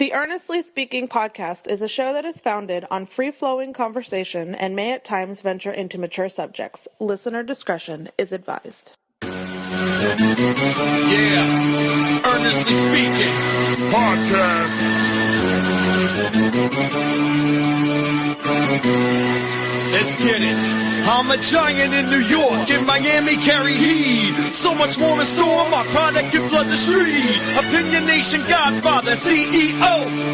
The Earnestly Speaking podcast is a show that is founded on free-flowing conversation and may at times venture into mature subjects. Listener discretion is advised. Yeah, Earnestly Speaking podcast. Let's get it. I'm a giant in New York, in Miami carry heat. So much more in store, my product can flood the street. Opinion Nation Godfather, CEO.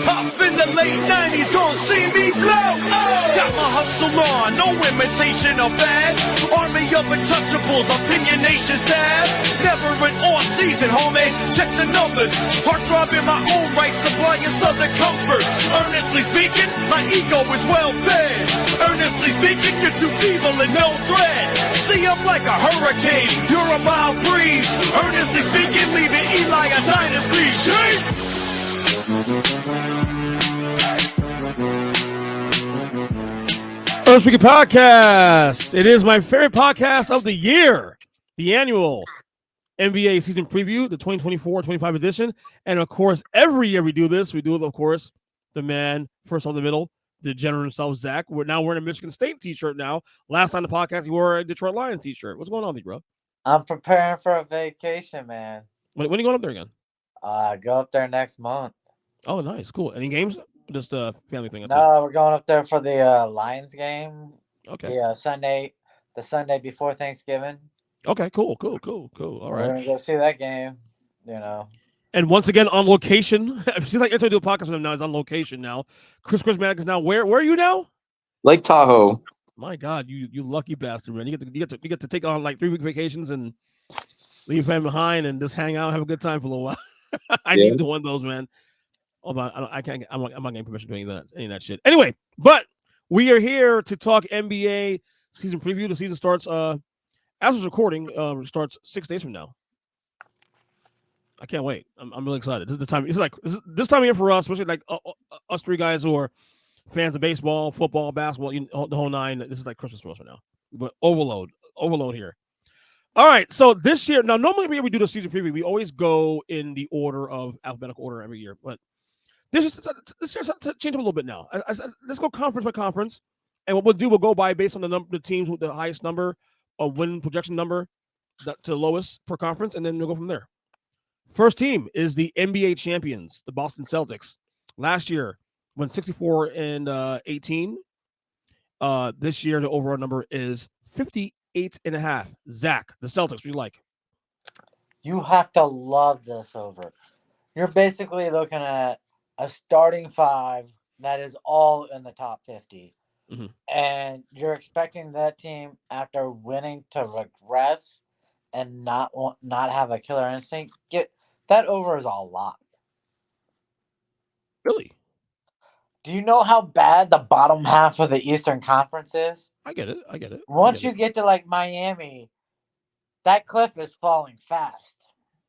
Puff in the late 90s, gon' see me blow. Oh, got my hustle on, no imitation of that. Army of untouchables, Opinion Nation staff. Never an off season, homie, check the numbers. Heart throbbing my own right, supplying southern comfort. Earnestly speaking, my ego is well fed. Earnestly speaking, you're too feeble and no threat. See, I'm like a hurricane, you're a mild breeze. Earnestly speaking, leaving Eli a dynasty. Shake! Earnestly Speaking podcast. It is my favorite podcast of the year, the annual NBA season preview, the 2024-25 edition. And of course, every year we do this. We do it, of course, the man first on the middle, the Degenerate himself, Zach. We're now wearing a Michigan State t-shirt now. Last time the podcast, he wore a Detroit Lions t-shirt. What's going on with you, bro? I'm preparing for a vacation, man. When are you going up there again? Go up there next month. Oh, nice. Cool. Any games? Just a family thing? No, we're going up there for the Lions game. Okay. Yeah, the Sunday before Thanksgiving. Okay, cool. All We're right. going to go see that game, you know. And once again, on location. It seems like every time I do a podcast with him now, he's on location now. Kris Krizmanic is now where are you now? Lake Tahoe. My God, you lucky bastard, man. You get to take on like 3-week vacations and leave family behind and just hang out and have a good time for a little while. I need one of those, man. Although I can't. I'm not getting permission to do any of that shit. Anyway, but we are here to talk NBA season preview. The season starts as it's recording. Starts 6 days from now. I can't wait. I'm really excited. This is the time. This time of year for us, especially like us three guys who are fans of baseball, football, basketball, the whole nine. This is like Christmas for us right now. But overload here. All right. So this year, now normally when we do the season preview, we always go in the order of alphabetical order every year, but this year's to change a little bit now. Let's go conference by conference, and what we'll do, we'll go by based on the teams with the highest number of win projection number to the lowest per conference, and then we'll go from there. First team is the NBA champions, the Boston Celtics. Last year went 64-18. This year the overall number is 58.5. Zach, the Celtics, what do you like? You have to love this over. You're basically looking at a starting five that is all in the top 50. Mm-hmm. And you're expecting that team, after winning, to regress and not have a killer instinct. That over is a lock. Really? Do you know how bad the bottom half of the Eastern Conference is? I get it. Once you get to like Miami, that cliff is falling fast.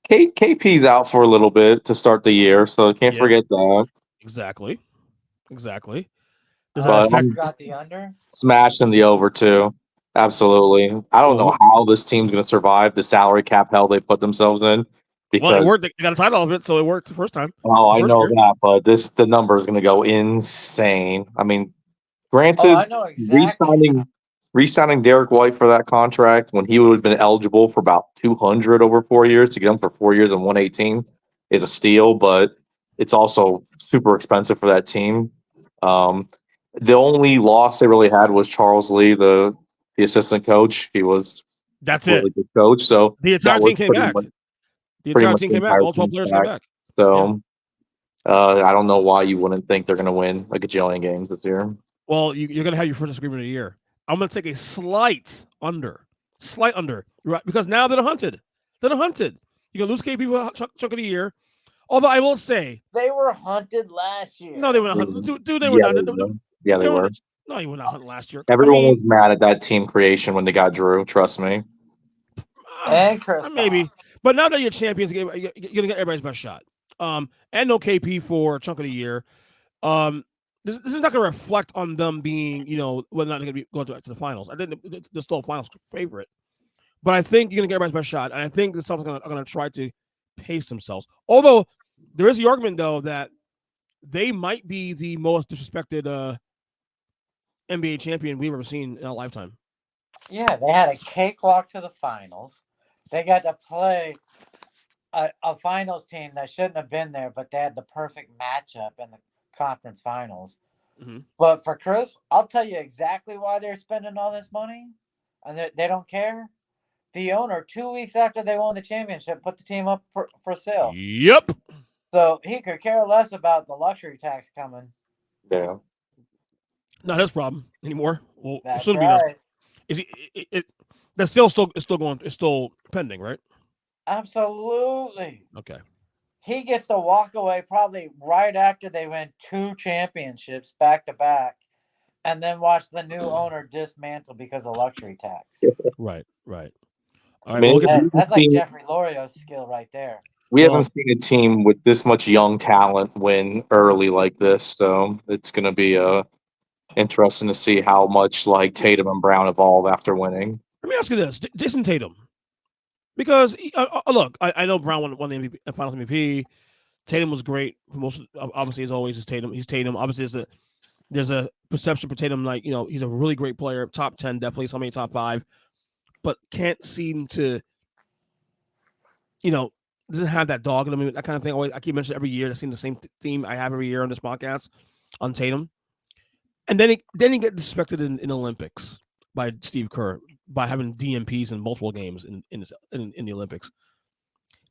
KP's out for a little bit to start the year, so can't forget that. Exactly. Does that affect? You got the under? Smashing the over too. Absolutely. I don't know how this team's going to survive the salary cap hell they put themselves in. Because, well, it worked. They got a title of it, so it worked the first time. Oh, I know that, but the number is going to go insane. I mean, granted, I know exactly. Re-signing Derek White for that contract when he would have been eligible for about 200 over 4 years, to get him for 4 years and 118 is a steal, but it's also super expensive for that team. The only loss they really had was Charles Lee, the assistant coach. He was a really good coach. So the entire team came back. All 12 players came back. So I don't know why you wouldn't think they're going to win a gajillion games this year. Well, you're going to have your first disagreement of the year. I'm going to take a slight under, right? Because now they're hunted. You're going to lose KP for a chunk of the year. Although I will say they were hunted last year. No, they were not hunted. Dude, they were not. They were. No, you were not hunted last year. Everyone was mad at that team creation when they got Drew. Trust me. And Chris, maybe. But now that you're champions, you're going to get everybody's best shot. And no KP for a chunk of the year. This is not going to reflect on them being, whether or not they're going to be going to the finals. I think they're still a finals favorite. But I think you're going to get everybody's best shot. And I think the Celtics are going to try to pace themselves. Although there is the argument, though, that they might be the most disrespected NBA champion we've ever seen in our lifetime. Yeah, they had a cakewalk to the finals. They got to play a finals team that shouldn't have been there, but they had the perfect matchup in the conference finals. Mm-hmm. But for Kris, I'll tell you exactly why they're spending all this money, and they don't care. The owner, 2 weeks after they won the championship, put the team up for sale. Yep. So he could care less about the luxury tax coming. Yeah. Not his problem anymore. Well, That's soon to be right. Is that's still going? It's still pending, right? Absolutely. Okay. He gets to walk away probably right after they win 2 championships back to back, and then watch the new owner dismantle because of luxury tax. Right. All right. I mean, We'll get to That's like Jeffrey Lorio's skill right there. we haven't seen a team with this much young talent win early like this, so it's going to be interesting to see how much like Tatum and Brown evolve after winning. Let me ask you this, Jason Tatum, because look, I know Brown won the MVP, Finals MVP. Tatum was great for most. Obviously, as always, is Tatum. He's Tatum. Obviously, there's a perception for Tatum, like, he's a really great player, top 10, definitely, somebody top 5, but can't seem to, doesn't have that dog in him, that kind of thing. I keep mentioning every year. I've seen the same theme I have every year on this podcast on Tatum. And then he gets disrespected in Olympics by Steve Kerr by having DMPs in multiple games in the Olympics.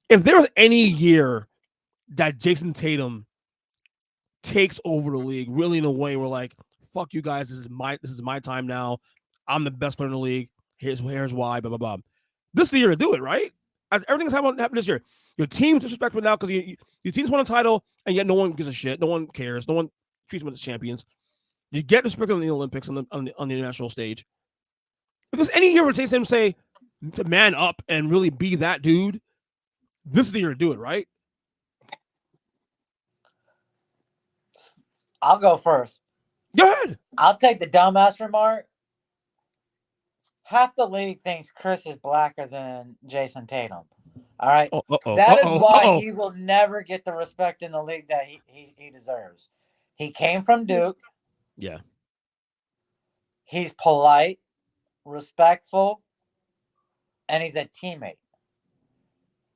If there was any year that Jason Tatum takes over the league really in a way where, like, fuck you guys, this is my time now. I'm the best player in the league. Here's why, blah, blah, blah. This is the year to do it, right? Everything's happened this year. Your team's disrespectful now because your team's won a title, and yet no one gives a shit. No one cares. No one treats them as champions. You get respected in the Olympics on the international stage. If there's any year where Jason say to man up and really be that dude, this is the year to do it, right? I'll go first. Go ahead. I'll take the dumbass remark. Half the league thinks Kris is blacker than Jason Tatum. All right. That is why he will never get the respect in the league that he deserves. He came from Duke. Yeah. He's polite, respectful, and he's a teammate.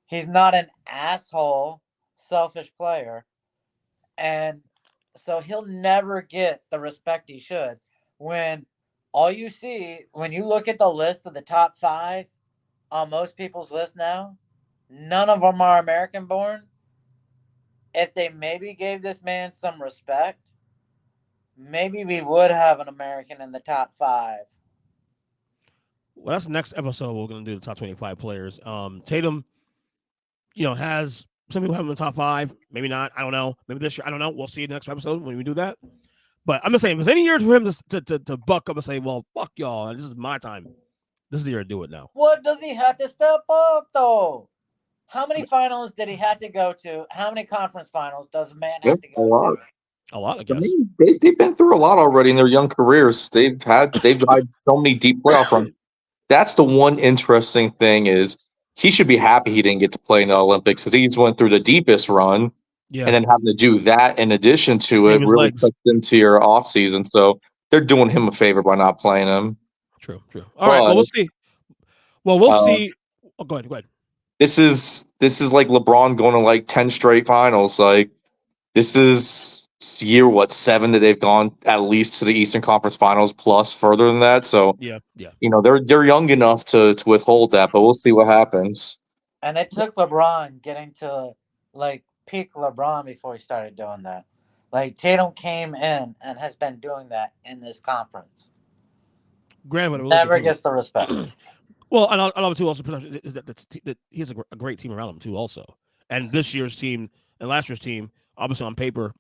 He's not an asshole, selfish player. And so he'll never get the respect he should. When all you see, when you look at the list of the top 5 on most people's list now, none of them are American born. If they maybe gave this man some respect, maybe we would have an American in the top 5. Well, that's the next episode. We're going to do the top 25 players. Tatum, has some people have him in the top 5. Maybe not. I don't know. Maybe this year. I don't know. We'll see in the next episode when we do that. But I'm just saying, if there's any year for him to buck up and say, well, fuck y'all, this is my time. This is the year to do it now. What does he have to step up, though? How many finals did he have to go to? How many conference finals does a man have to go to? A lot, I guess. They've been through a lot already in their young careers. They've had so many deep playoff runs. That's the one interesting thing is he should be happy he didn't get to play in the Olympics because he's went through the deepest run. Yeah. And then having to do that in addition to it really cuts into your off season. So they're doing him a favor by not playing him. True. All right, well, we'll see. We'll see. Oh, go ahead. This is like LeBron going to like 10 straight finals. Like this is year 7 that they've gone at least to the Eastern Conference Finals plus further than that. So yeah. They're young enough to withhold that, but we'll see what happens. And it took LeBron getting to like peak LeBron before he started doing that. Like Tatum came in and has been doing that in this conference. Granted, never gets the respect. Well, and another too also is that he has a great team around him too, also. And this year's team and last year's team, obviously on paper,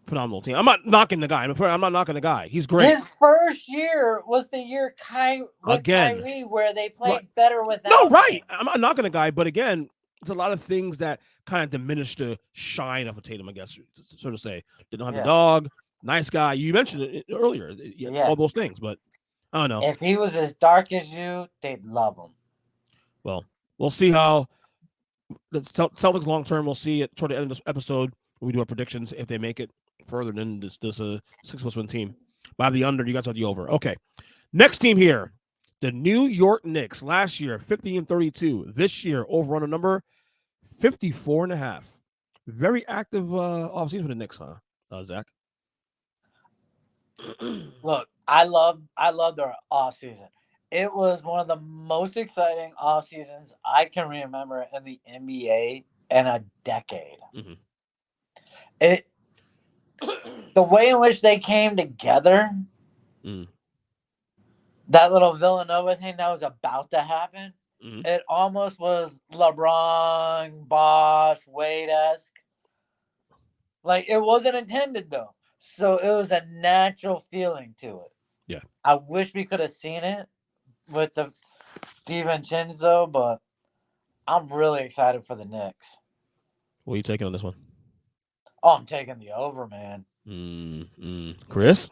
phenomenal team. I'm not knocking the guy. I'm not knocking the guy. He's great. His first year was the year Kyrie where they played better without him. Right. I'm not knocking the guy, but again, it's a lot of things that kind of diminish the shine of a Tatum, I guess, so to say. Didn't have the dog, nice guy. You mentioned it earlier, all those things, but I don't know. If he was as dark as you, they'd love him. Well, we'll see how the Celtics long term. We'll see it toward the end of this episode we do our predictions if they make it further than this 6+ win team. By the under, you guys are the over. Okay. Next team here, the New York Knicks. Last year, 50-32. This year, over on a number 54.5. Very active offseason for the Knicks, huh, Zach? Look, I love their off season. It was one of the most exciting off seasons I can remember in the NBA in a decade. Mm-hmm. The way in which they came together, that little Villanova thing that was about to happen, it almost was LeBron, Bosh, Wade-esque. Like, it wasn't intended, though. So it was a natural feeling to it. Yeah. I wish we could have seen it with the DiVincenzo, but I'm really excited for the Knicks. What are you taking on this one? Oh, I'm taking the over, man. Kris?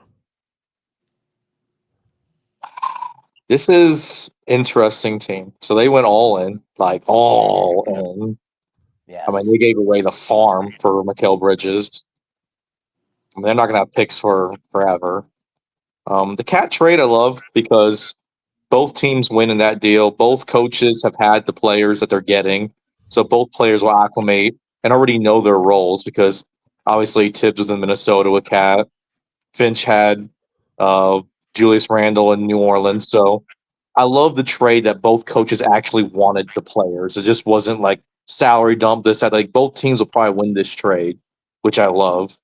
This is interesting team. So they went all in, like all in. Yes. I mean, they gave away the farm for Mikal Bridges. I mean, they're not going to have picks for forever. The Cat trade I love because both teams win in that deal. Both coaches have had the players that they're getting. So both players will acclimate and already know their roles because obviously Tibbs was in Minnesota with Cat. Finch had Julius Randle in New Orleans. So I love the trade that both coaches actually wanted the players. It just wasn't like salary dump, this, that. Like both teams will probably win this trade, which I love.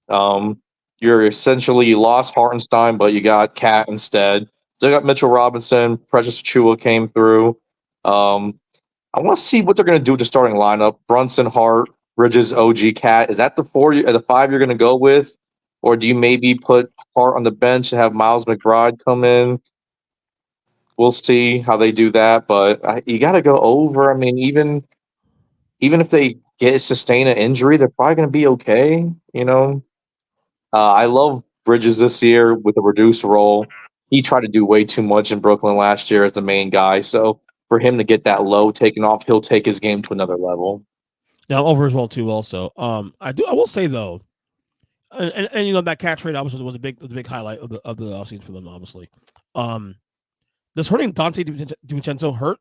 You lost Hartenstein, but you got Cat instead. So you got Mitchell Robinson, Precious Achua came through. I want to see what they're going to do with the starting lineup. Brunson, Hart, Bridges, OG, Cat. Is that the 5 you're going to go with? Or do you maybe put Hart on the bench and have Miles McBride come in? We'll see how they do that, but you got to go over. I mean, even if they sustain an injury, they're probably going to be okay. You know, I love Bridges this year with a reduced role. He tried to do way too much in Brooklyn last year as the main guy. So for him to get that low taken off, he'll take his game to another level. Now over as well too. Also, I will say though, and you know that Cat trade obviously was a big highlight of the offseason for them. Obviously, does hurting Dante DiVincenzo hurt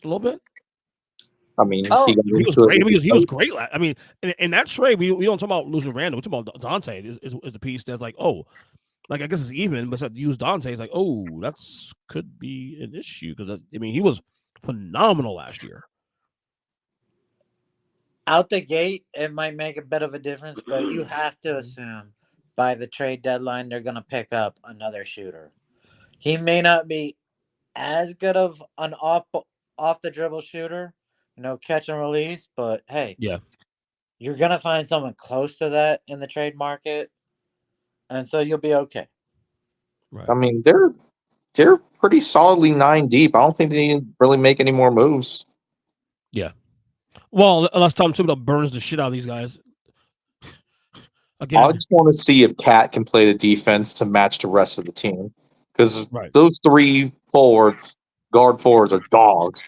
a little bit? I mean, he was great. He was great. I mean, in that trade, we don't talk about losing Randall. We talk about Dante is the piece that's like, oh, like I guess it's even, but use Dante. It's like, oh, that's could be an issue because I mean he was phenomenal last year. Out the gate, it might make a bit of a difference, but you have to assume by the trade deadline they're going to pick up another shooter. He may not be as good of an off the dribble shooter, catch and release, but hey, yeah, you're going to find someone close to that in the trade market, and so you'll be okay. Right. I mean, they're pretty solidly 9 deep. I don't think they need to really make any more moves. Yeah. Well, unless Tom Thibodeau burns the shit out of these guys. Again, I just want to see if Cat can play the defense to match the rest of the team. Because those 3 guard forwards are dogs.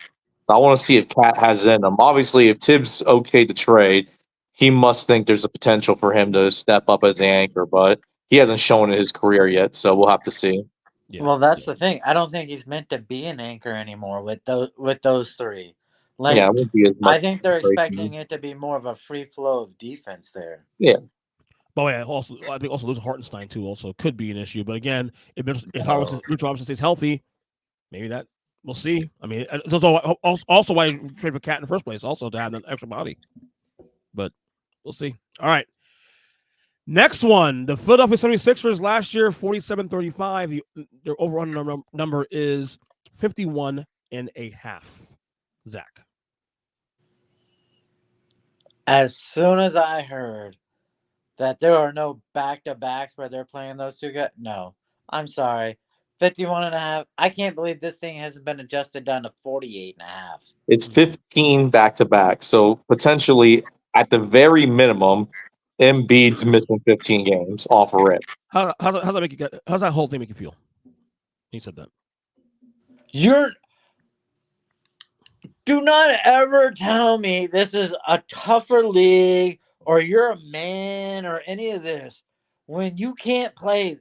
So I want to see if Cat has in them. Obviously, if Tibbs okayed the trade, he must think there's a potential for him to step up as the anchor, but he hasn't shown in his career yet, so we'll have to see. Yeah. Well, that's the thing. I don't think he's meant to be an anchor anymore with those 3. Like, it won't be as much. I think they're expecting it to be more of a free flow of defense there. Yeah. But I think also losing Hartenstein too also could be an issue. But again, if Robinson stays healthy, maybe that we'll see. I mean, it's also why you trade for Cat in the first place, also to have that extra body. But we'll see. All right. Next one, the Philadelphia 76ers last year, 47-35. Their over-under number is 51.5. Zach. As soon as I heard that there are no back-to-backs where they're playing those 2 guys, no. I'm sorry. 51.5. I can't believe this thing hasn't been adjusted down to 48.5. It's 15 back-to-back. So potentially, at the very minimum, Embiid's missing 15 games off a rip. How's that make you? How's that whole thing make you feel? He said that. Do not ever tell me this is a tougher league or you're a man or any of this when you can't play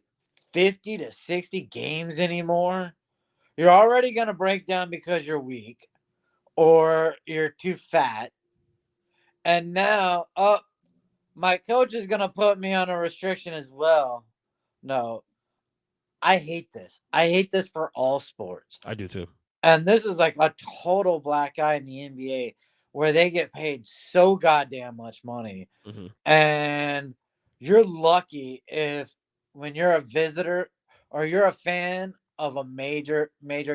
50 to 60 games anymore. You're already going to break down because you're weak or you're too fat. And now, my coach is going to put me on a restriction as well. No, I hate this. I hate this for all sports. I do too. And this is like a total black eye in the NBA where they get paid so goddamn much money. Mm-hmm. And you're lucky if when you're a visitor or you're a fan of a major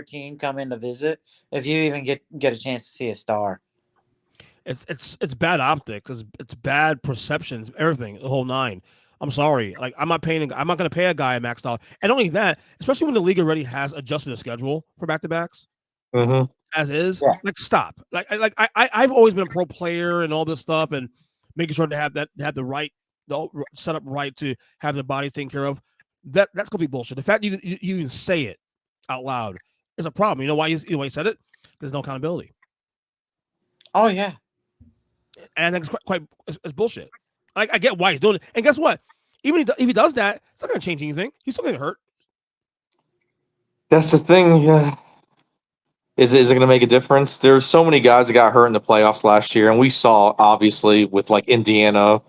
team coming to visit, if you even get a chance to see a star. It's bad optics. It's bad perceptions. Everything, the whole nine. I'm sorry. Like I'm not going to pay a guy a max dollar. And not only that, especially when the league already has adjusted the schedule for back-to-backs. Mm-hmm. As is, Yeah. like stop. I've always been a pro player and all this stuff, and making sure to have the right, the set up right to have the body taken care of. That's gonna be bullshit. The fact you even say it out loud is a problem. You know why you said it? There's no accountability. Oh yeah, and I think it's bullshit. I get why he's doing it, and guess what? Even if he does that, it's not gonna change anything. He's still gonna hurt. That's the thing. Yeah. Is it going to make a difference? There's so many guys that got hurt in the playoffs last year, and we saw obviously with like Indiana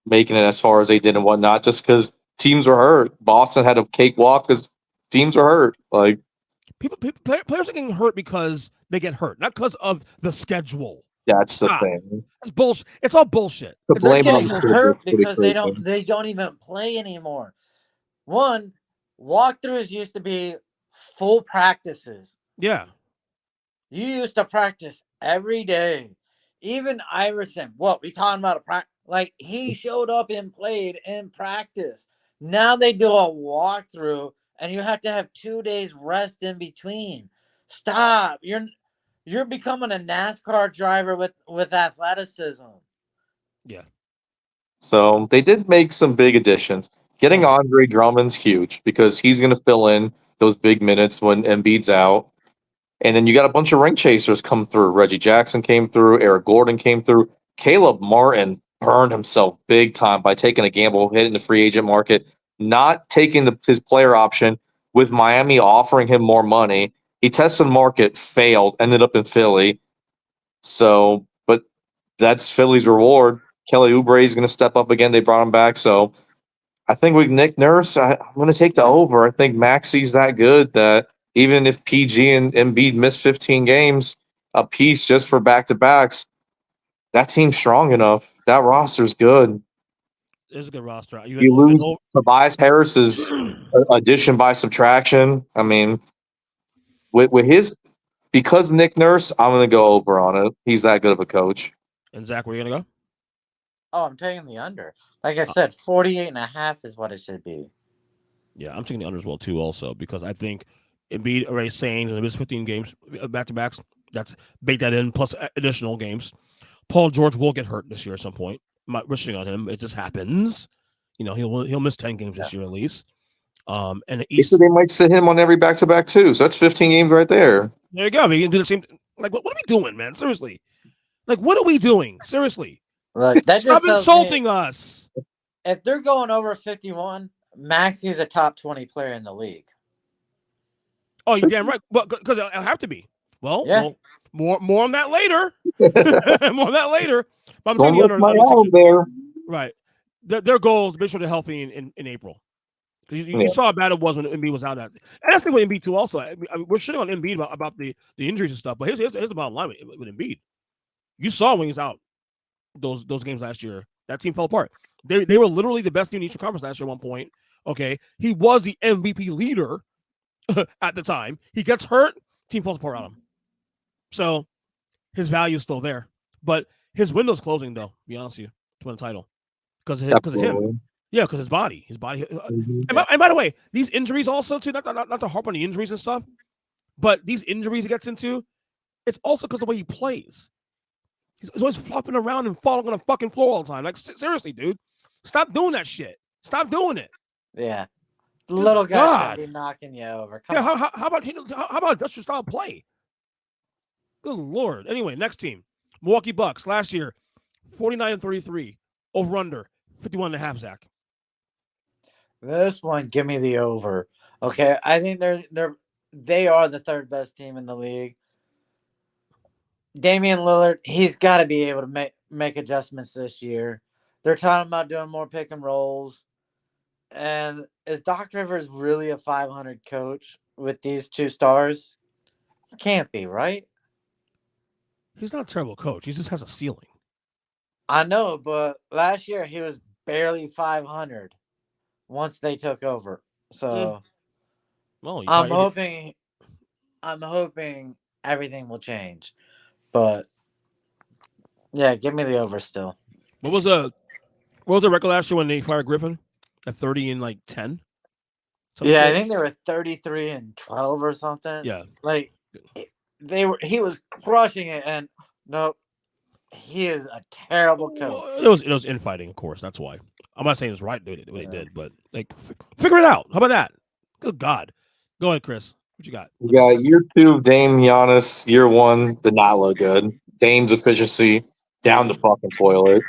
making it as far as they did and whatnot, just because teams were hurt. Boston had a cakewalk because teams were hurt. Like players are getting hurt because they get hurt, not because of the schedule. That's the thing. It's bullshit. It's all bullshit. They're getting hurt because they don't even play anymore. One, walkthroughs used to be full practices. Yeah. You used to practice every day. Even Iverson, what we talking about like he showed up and played in practice. Now they do a walkthrough and you have to have 2 days rest in between. Stop. You're becoming a NASCAR driver with athleticism. Yeah. So they did make some big additions. Getting Andre Drummond's huge because he's going to fill in those big minutes when Embiid's out. And then you got a bunch of ring chasers come through. Reggie Jackson came through. Eric Gordon came through. Caleb Martin burned himself big time by taking a gamble hit in the free agent market, not taking his player option with Miami offering him more money. He tested the market, failed, ended up in Philly. So, but that's Philly's reward. Kelly Oubre is going to step up again. They brought him back. So I think with Nick Nurse, I'm going to take the over. I think Maxi's that good that even if PG and Embiid miss 15 games a piece just for back-to-backs, that team's strong enough. That roster's good. It's a good roster. You lose Tobias Harris's addition by subtraction. I mean, with his – because Nick Nurse, I'm going to go over on it. He's that good of a coach. And, Zach, where are you going to go? Oh, I'm taking the under. Like I said, 48.5 is what it should be. Yeah, I'm taking the under as well, too, also, because I think – Embiid already saying that it was 15 games back-to-backs. That's bake that in, plus additional games. Paul George will get hurt this year at some point. I'm not wishing on him. It just happens. You know, he'll miss 10 games this year at least. And the East, they might sit him on every back-to-back too. So that's 15 games right there. There you go. We can do the same. Like, what are we doing, man? Seriously. Like, what are we doing? Seriously. Look, stop insulting us. If they're going over 51, Maxey is a top 20 player in the league. Oh, you're damn right. Well, because it'll have to be. Well, yeah. Well, more on that later. More on that later. But I'm telling you, there. Right. Their goal is to make sure they're healthy in April. Because you saw how bad it was when Embiid was out. And that's the way Embiid too. Also, I mean, we're shitting on Embiid about the injuries and stuff. But here's the bottom line with Embiid. You saw when he was out those games last year. That team fell apart. They were literally the best team in the Eastern Conference last year at one point. Okay, he was the MVP leader at the time. He gets hurt, team falls apart on him. So his value is still there, but his window's closing. Though, to be honest with you, to win a title because of him. Yeah, because his body. Mm-hmm. And by the way, these injuries also too. Not to harp on the injuries and stuff, but these injuries he gets into, it's also because of the way he plays. He's always flopping around and falling on the fucking floor all the time. Like seriously, dude, stop doing that shit. Stop doing it. Yeah. The little guy should be knocking you over. How about adjust your style of play? Good Lord. Anyway, next team. Milwaukee Bucks. Last year, 49-33. Over-under, 51.5, Zach. This one, give me the over. Okay, I think they are the third best team in the league. Damian Lillard, he's got to be able to make adjustments this year. They're talking about doing more pick and rolls. And is Doc Rivers really a 500 coach with these two stars? Can't be, right? He's not a terrible coach. He just has a ceiling. I know, but last year he was barely 500 once they took over. So Well, I'm hoping everything will change. But yeah, give me the over still. What was the record last year when they fired Griffin? At 30 and like 10? Yeah, I think they were 33 and 12 or something. Yeah. Like he was crushing it, and nope. He is a terrible coach. It was infighting, of course. That's why. I'm not saying it's right what they did, but like figure it out. How about that? Good God. Go ahead, Chris. What you got? You got year 2, Dame, Giannis. Year 1 did not look good. Dame's efficiency down the fucking toilet.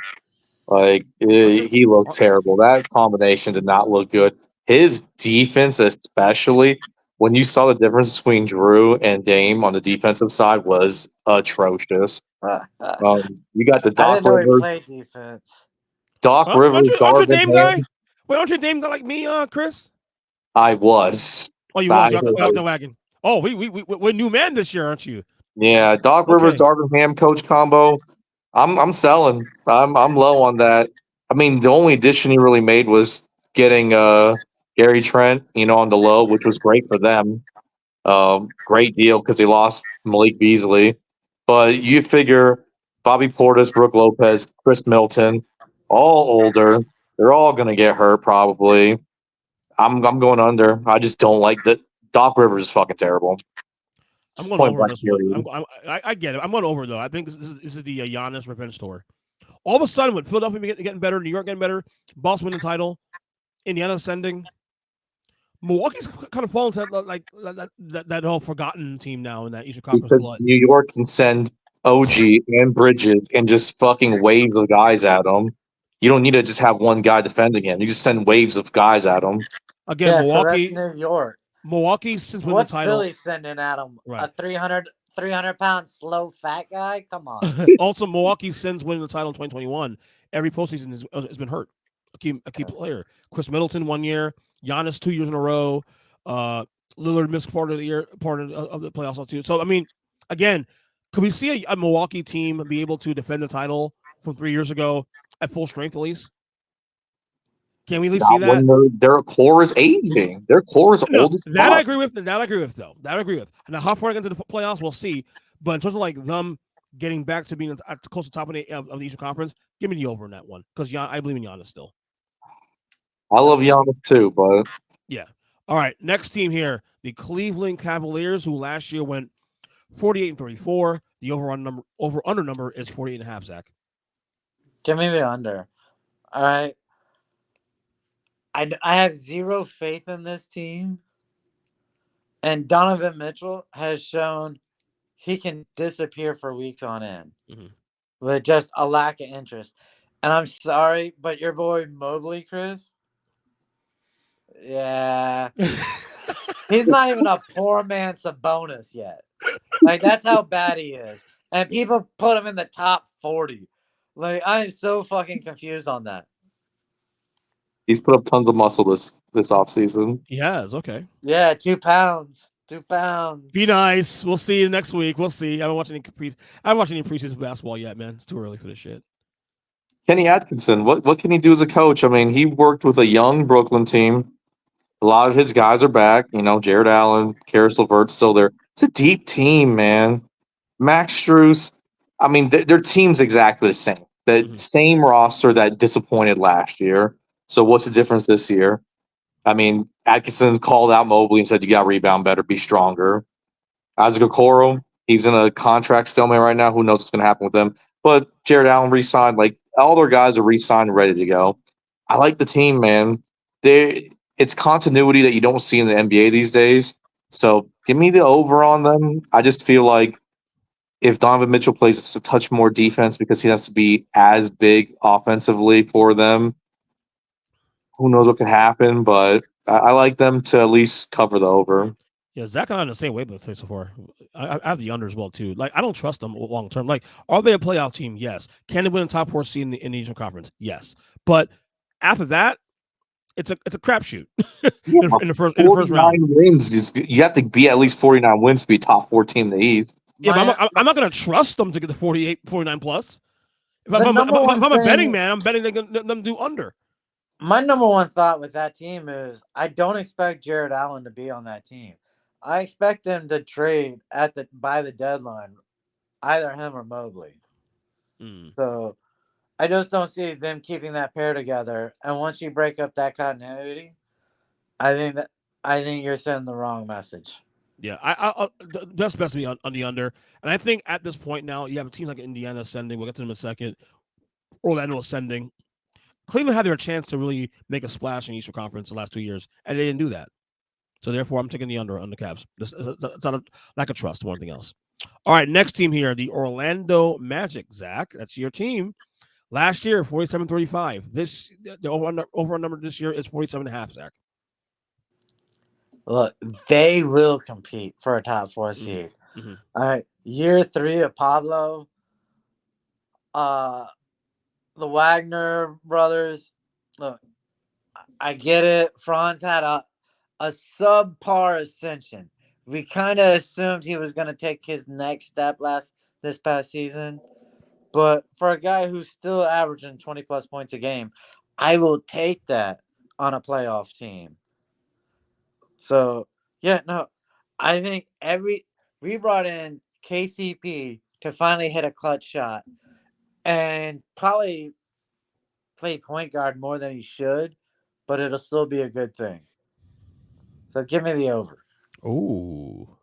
Like he looked terrible. That combination did not look good. His defense, especially when you saw the difference between Drew and Dame on the defensive side, was atrocious. You got the Doc I didn't know he Rivers. played defense. Doc Rivers. Aren't you a Dame guy? Wait, aren't you a Dame guy like me, Chris? I was. Oh, you was. You're off the wagon. Oh, we're new man this year, aren't you? Yeah, Doc Rivers, Darvingham coach combo. I'm selling. I'm low on that. I mean, the only addition he really made was getting Gary Trent, on the low, which was great for them. Great deal because they lost Malik Beasley. But you figure Bobby Portis, Brooke Lopez, Chris Milton, all older. They're all gonna get hurt probably. I'm going under. I just don't like that. Doc Rivers is fucking terrible. I'm going over this one. I get it. I'm going over, though. I think this is the Giannis revenge tour. All of a sudden, with Philadelphia getting better, New York getting better, Boston winning the title, Indiana ascending, Milwaukee's kind of fallen to that whole forgotten team now in that Eastern Conference. Because New York can send OG and Bridges and just fucking waves of guys at them. You don't need to just have one guy defending him. You just send waves of guys at him. Again, yeah, Milwaukee. So that's New York. Milwaukee since winning the title. What's Philly sending at him? Right. A 300-pound slow fat guy? Come on. Also, Milwaukee since winning the title in 2021, every postseason has been hurt. A key player. Chris Middleton 1 year, Giannis 2 years in a row. Lillard missed part of the playoffs too. So I mean, again, could we see a Milwaukee team be able to defend the title from 3 years ago at full strength at least? Can we at least see that? Their core is aging. Their core is old as fuck. That I agree with, though. That I agree with. Now, how far I get into the playoffs, we'll see. But in terms of like them getting back to being close to the top of the Eastern Conference, give me the over in that one because I believe in Giannis still. I love Giannis too, but yeah. All right, next team here, the Cleveland Cavaliers, who last year went 48-34. The over-under number is 48.5. Zach, give me the under. All right. I have zero faith in this team. And Donovan Mitchell has shown he can disappear for weeks on end with just a lack of interest. And I'm sorry, but your boy Mobley, Chris, yeah, he's not even a poor man Sabonis yet. Like, that's how bad he is. And people put him in the top 40. Like, I am so fucking confused on that. He's put up tons of muscle this offseason. He has, okay. Yeah, 2 pounds. 2 pounds. Be nice. We'll see you next week. We'll see. I haven't watched any preseason basketball yet, man. It's too early for this shit. Kenny Atkinson, what can he do as a coach? I mean, he worked with a young Brooklyn team. A lot of his guys are back. Jared Allen, Karis LeVert's still there. It's a deep team, man. Max Strus. I mean, their team's exactly the same. That same roster that disappointed last year. So what's the difference this year? I mean, Atkinson called out Mobley and said, you got to rebound better, be stronger. Isaac Okoro, he's in a contract stalemate right now. Who knows what's going to happen with them? But Jared Allen re-signed. Like, all their guys are re-signed and ready to go. I like the team, man. It's continuity that you don't see in the NBA these days. So give me the over on them. I just feel like if Donovan Mitchell plays a touch more defense because he has to be as big offensively for them, who knows what could happen? But I like them to at least cover the over. Yeah, Zach and I are on the same wavelength so far. I have the under as well too. Like I don't trust them long term. Like, are they a playoff team? Yes. Can they win a top 4 seed in the Eastern Conference? Yes. But after that, it's a crapshoot in the first round. 49 wins. You have to be at least 49 wins to be top 4 team in the East. Yeah, but I'm not going to trust them to get the 48, 49 plus. If I'm a betting man, I'm betting them do under. My number one thought with that team is I don't expect Jared Allen to be on that team. I expect them to trade by the deadline, either him or Mobley. So I just don't see them keeping that pair together. And once you break up that continuity, I think you're sending the wrong message. Yeah, I that's best to be on the under. And I think at this point now, you have teams like Indiana ascending. We'll get to them in a second. Orlando ascending. Cleveland had their chance to really make a splash in Eastern Conference the last 2 years, and they didn't do that. So therefore, I'm taking the under on the Cavs. It's not a lack of trust more than anything else. All right, next team here, the Orlando Magic. Zach, that's your team. Last year, 47-35. The over number this year is 47.5, Zach. Look, they will compete for a top 4 seed. Mm-hmm. All right, year 3 of Pablo, the Wagner brothers. Look, I get it. Franz had a subpar ascension. We kind of assumed he was going to take his next step this past season. But for a guy who's still averaging 20-plus points a game, I will take that on a playoff team. So, yeah, no, I think we brought in KCP to finally hit a clutch shot and probably play point guard more than he should, but it'll still be a good thing. So give me the over. Ooh.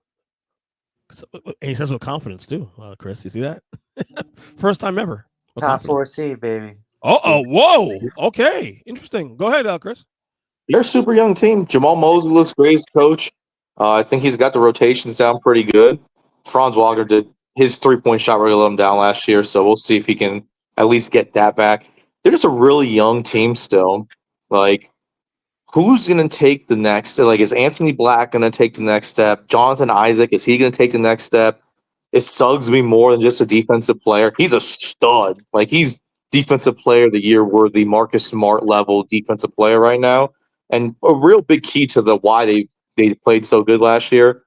And he says with confidence too, Kris. You see that? First time ever. Top 4 seed, baby. Oh, whoa. Okay. Interesting. Go ahead, Kris. They're a super young team. Jamal Mosley looks great as coach. I think he's got the rotations down pretty good. Franz Wagner did his 3-point shot really let him down last year, so we'll see if he can at least get that back. They're just a really young team still. Like, who's going to take the next step? Like, is Anthony Black going to take the next step? Jonathan Isaac, is he going to take the next step? Is Suggs be more than just a defensive player? He's a stud. Like, he's defensive player of the year worthy, Marcus Smart level defensive player right now. And a real big key to why they played so good last year.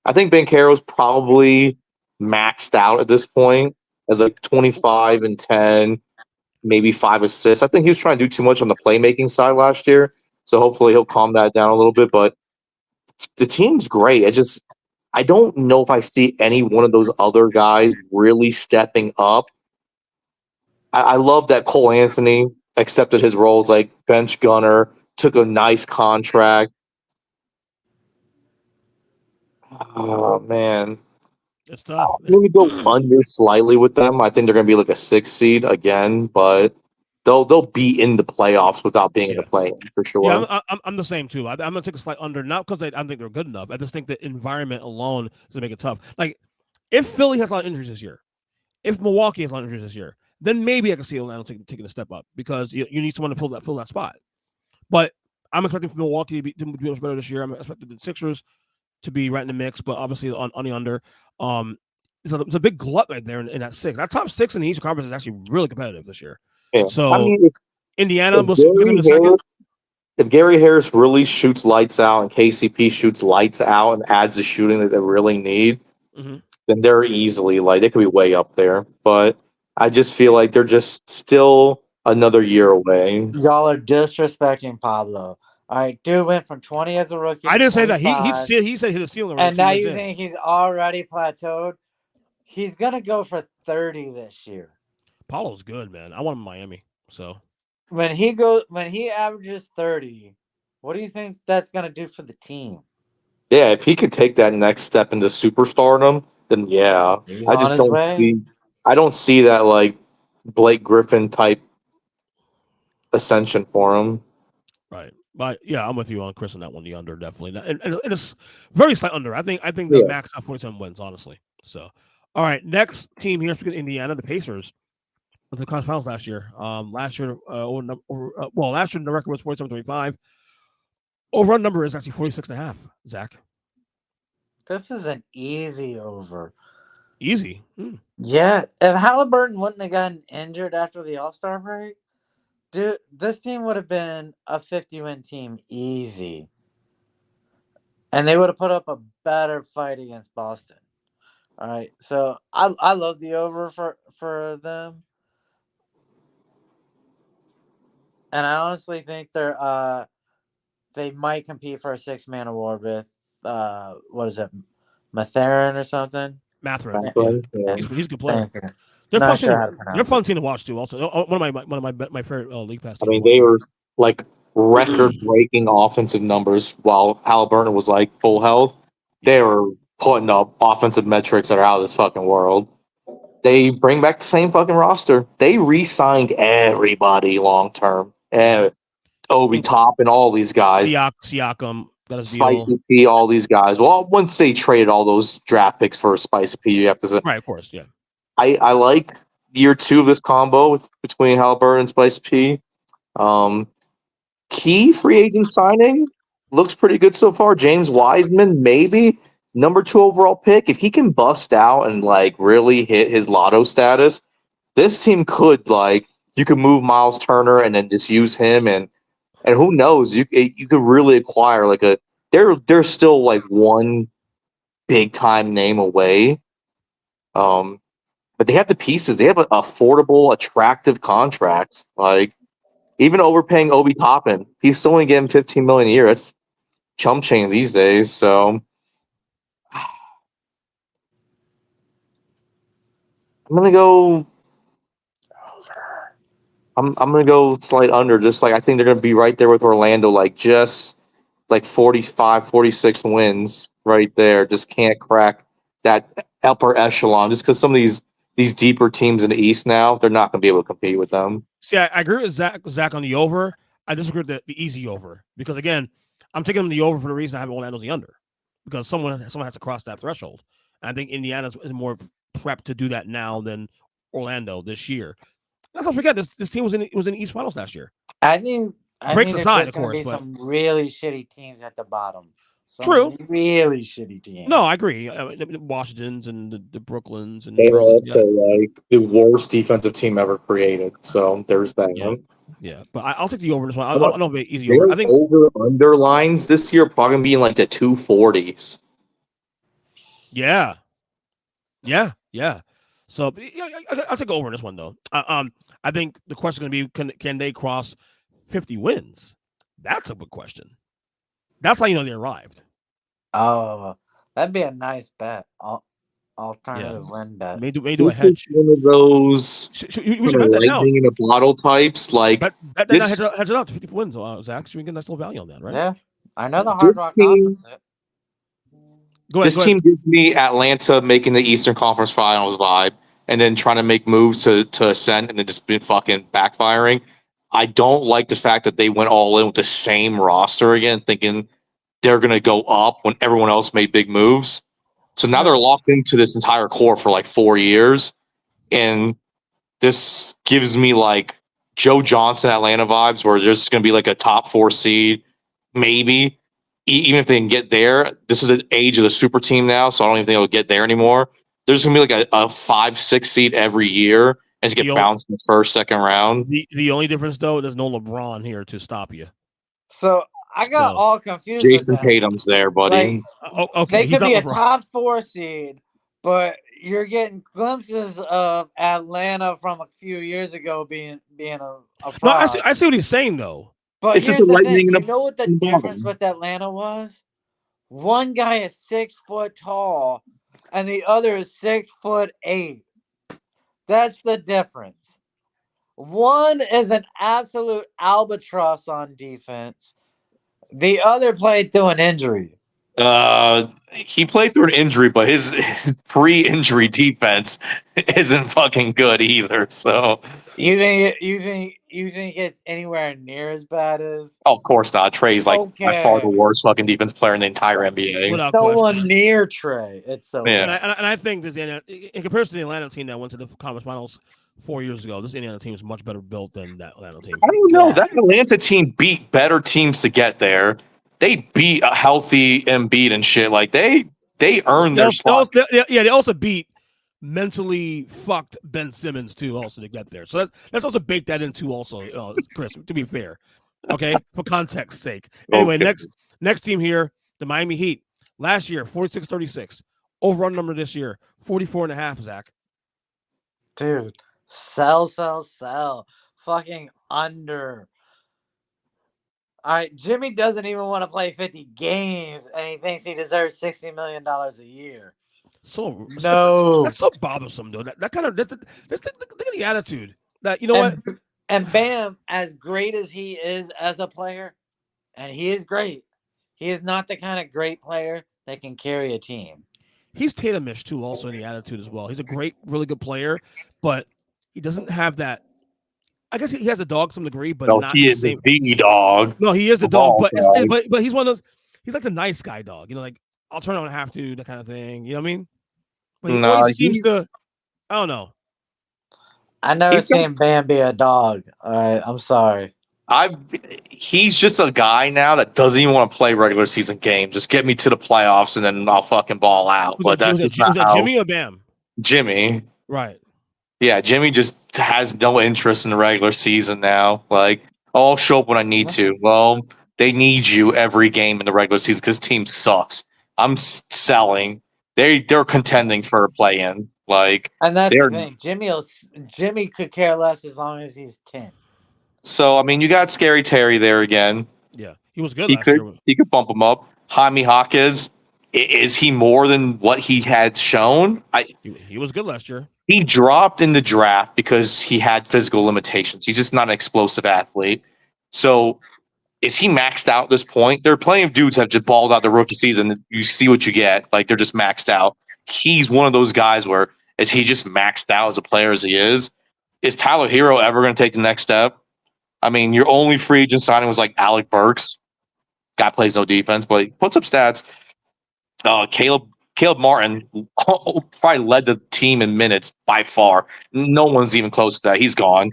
I think Banchero's probably maxed out at this point as like 25 and 10, maybe 5 assists. I think he was trying to do too much on the playmaking side last year. So hopefully he'll calm that down a little bit. But the team's great. I don't know if I see any one of those other guys really stepping up. I love that Cole Anthony accepted his role as like bench gunner, took a nice contract. Oh, man. It's tough. I'm going to go under slightly with them. I think they're going to be like a 6 seed again, but they'll be in the playoffs without being in the play for sure. Yeah, I'm the same too. I'm going to take a slight under, not because I don't think they're good enough. I just think the environment alone is going to make it tough. Like, if Philly has a lot of injuries this year, if Milwaukee has a lot of injuries this year, then maybe I can see Orlando taking a step up because you need someone to fill that spot. But I'm expecting Milwaukee to be much better this year. I'm expecting the Sixers to be right in the mix, but obviously on the under. It's a big glut right there in that 6. That top 6 in the Eastern Conference is actually really competitive this year. Yeah. So I mean, Indiana was in the second. If Gary Harris really shoots lights out and KCP shoots lights out and adds the shooting that they really need, then they're easily they could be way up there. But I just feel like they're just still another year away. Y'all are disrespecting Pablo. All right, dude went from 20 as a rookie. I didn't say that. He said hit a ceiling. And now you think he's already plateaued? He's gonna go for 30 this year. Paulo's good, man. I want him in Miami. So when he averages 30, what do you think that's gonna do for the team? Yeah, if he could take that next step into superstardom, then yeah. I just don't see that like Blake Griffin type ascension for him. Right. But yeah, I'm with you on Kris on that one. The under definitely, and it's very slight under. I think the max out 47 wins, honestly. So, All right, next team here, speaking of Indiana, the Pacers. With the conference finals last year. Last year, last year the record was 47-25. Over number is actually 46.5. Zach, This is an easy over. easy. Yeah, if Halliburton wouldn't have gotten injured after the All-Star break, dude, this team would have been a 50-win team easy. And they would have put up a better fight against Boston. All right, so I love the over for them. And I honestly think they might compete for a 6-man award with what is it, Mathurin or something? Mathurin. Yeah. He's a good player. Thank you. They're Not fun. sure how to They're pronounce fun it. team to watch too. Also, one of my favorite league pass. I mean, they were like record-breaking offensive numbers while Halliburton was like full health. They were putting up offensive metrics that are out of this fucking world. They bring back the same fucking roster. They re-signed everybody long term. Obi Toppin, all these guys. Siakam got his deal. Spicy P, all these guys. Well, once they traded all those draft picks for Spicy P, you have to say. Right, of course, yeah. I like year 2 of this combo between Halliburton and Spicy P. Key free agent signing looks pretty good so far. James Wiseman, maybe number 2 overall pick. If he can bust out and like really hit his lotto status, this team could you could move Miles Turner and then just use him and who knows, you could really acquire they're still like one big time name away. But they have the pieces. They have affordable, attractive contracts. Like even overpaying Obi Toppin, he's still only getting $15 million a year. That's chump change these days. So I'm gonna go over. I'm gonna go slight under. Just like I think they're gonna be right there with Orlando, like just like 45, 46 wins right there. Just can't crack that upper echelon. Just because some of these deeper teams in the East now, they're not gonna be able to compete with them. See, I agree with Zach on the over. I disagree with the easy over because again, I'm taking them the over for the reason I have Orlando's the under because someone has to cross that threshold. And I think Indiana is more prepped to do that now than Orlando this year. Let's not forget this team was in East Finals last year. I think breaks aside, of course, be but some really shitty teams at the bottom. True, really shitty teams. No, I agree. The Washingtons and the Brooklyns and they were also like the worst defensive team ever created. So there's that. Yeah, but I'll take the over this one. I don't be easy over. I think over underlines this year probably gonna be in like the 240s. Yeah. So I'll take over in this one though. I think the question is going to be can they cross 50 wins? That's a good question. That's how you know they arrived. Oh, that'd be a nice bet. Alternative win bet. May do a hedge. One of those we should bet that now. Lightning in a bottle types. Like bet hedge it out to 50 wins. Zach, so we get a nice little value on that, right? Yeah, I know the Hard Rock Conference. This team gives me Atlanta making the Eastern Conference Finals vibe, and then trying to make moves to ascend, and then just been fucking backfiring. I don't like the fact that they went all in with the same roster again, thinking they're going to go up when everyone else made big moves. So now they're locked into this entire core for like 4 years, and this gives me like Joe Johnson Atlanta vibes, where there's going to be like a top 4 seed, maybe. Even if they can get there, this is the age of the super team now, so I don't even think they'll get there anymore. There's going to be like a 5-6 seed every year and just get bounced in the first, second round. The only difference, though, there's no LeBron here to stop you. So I got all confused. Jason Tatum's there, buddy. Like, okay, they could be a top 4 seed, but you're getting glimpses of Atlanta from a few years ago being a fraud. No, I see what he's saying, though. But it's just a lightning. You know what the difference with Atlanta was? One guy is 6 foot tall, and the other is 6'8". That's the difference. One is an absolute albatross on defense. The other played through an injury. He played through an injury, but his pre-injury defense isn't fucking good either. So you think you think it's anywhere near as bad as? Oh, of course not. Trey's like by far the Okay. worst fucking defense player in the entire NBA. Without No one question. near Trey. It's so Yeah. bad. And I think this in comparison to the Atlanta team that went to the conference finals 4 years ago, this Indiana team is much better built than that Atlanta team. I don't know. Yeah. That Atlanta team beat better teams to get there. They beat a healthy Embiid and shit. Like they earned their spot. They also beat mentally fucked Ben Simmons too, also to get there. So let's also bake that into also, Chris. To be fair, okay, for context's sake. Anyway, Okay. next team here, the Miami Heat. Last year, 46-36. Over number this year, 44.5. Zach, Dude, sell. Fucking under. All right, Jimmy doesn't even want to play 50 games, and he thinks he deserves $60 million a year. so No. that's so bothersome, though. That kind of look at the attitude. That you know what? And Bam, as great as he is as a player, and he is great, he is not the kind of great player that can carry a team. He's Tatum-ish too, also in the attitude as well. He's a great, really good player, but he doesn't have that. I guess he has a dog to some degree, but No, not he the is same. the dog. No, he is the of dog, all dogs. but he's one of those. He's like the nice guy dog, like I'll turn on and have to, that kind of thing. You know what I mean? But he always seems to. I don't know. I never seen Bam be a dog. All right, I'm sorry. He's just a guy now that doesn't even want to play regular season games. Just get me to the playoffs and then I'll fucking ball out. But that's just not how Jimmy or Bam? Jimmy. Right. Yeah, Jimmy just has no interest in the regular season now. Like, I'll show up when I need to. Well, they need you every game in the regular season because team sucks. I'm selling. They're contending for a play-in. Like, and that's the thing. Jimmy could care less as long as he's 10. So I mean, you got Scary Terry there again. Yeah, he was good last year. He could bump him up. Jaime Jaquez, is he more than what he had shown? He was good last year. He dropped in the draft because he had physical limitations. He's just not an explosive athlete. So is he maxed out at this point? There are plenty of dudes that have just balled out the rookie season. You see what you get. Like, they're just maxed out. He's one of those guys where, is he just maxed out as a player as he is? Is Tyler Hero ever going to take the next step? I mean, your only free agent signing was like Alec Burks. Guy plays no defense, but he puts up stats. Caleb Martin probably led the team in minutes by far. No one's even close to that. He's gone.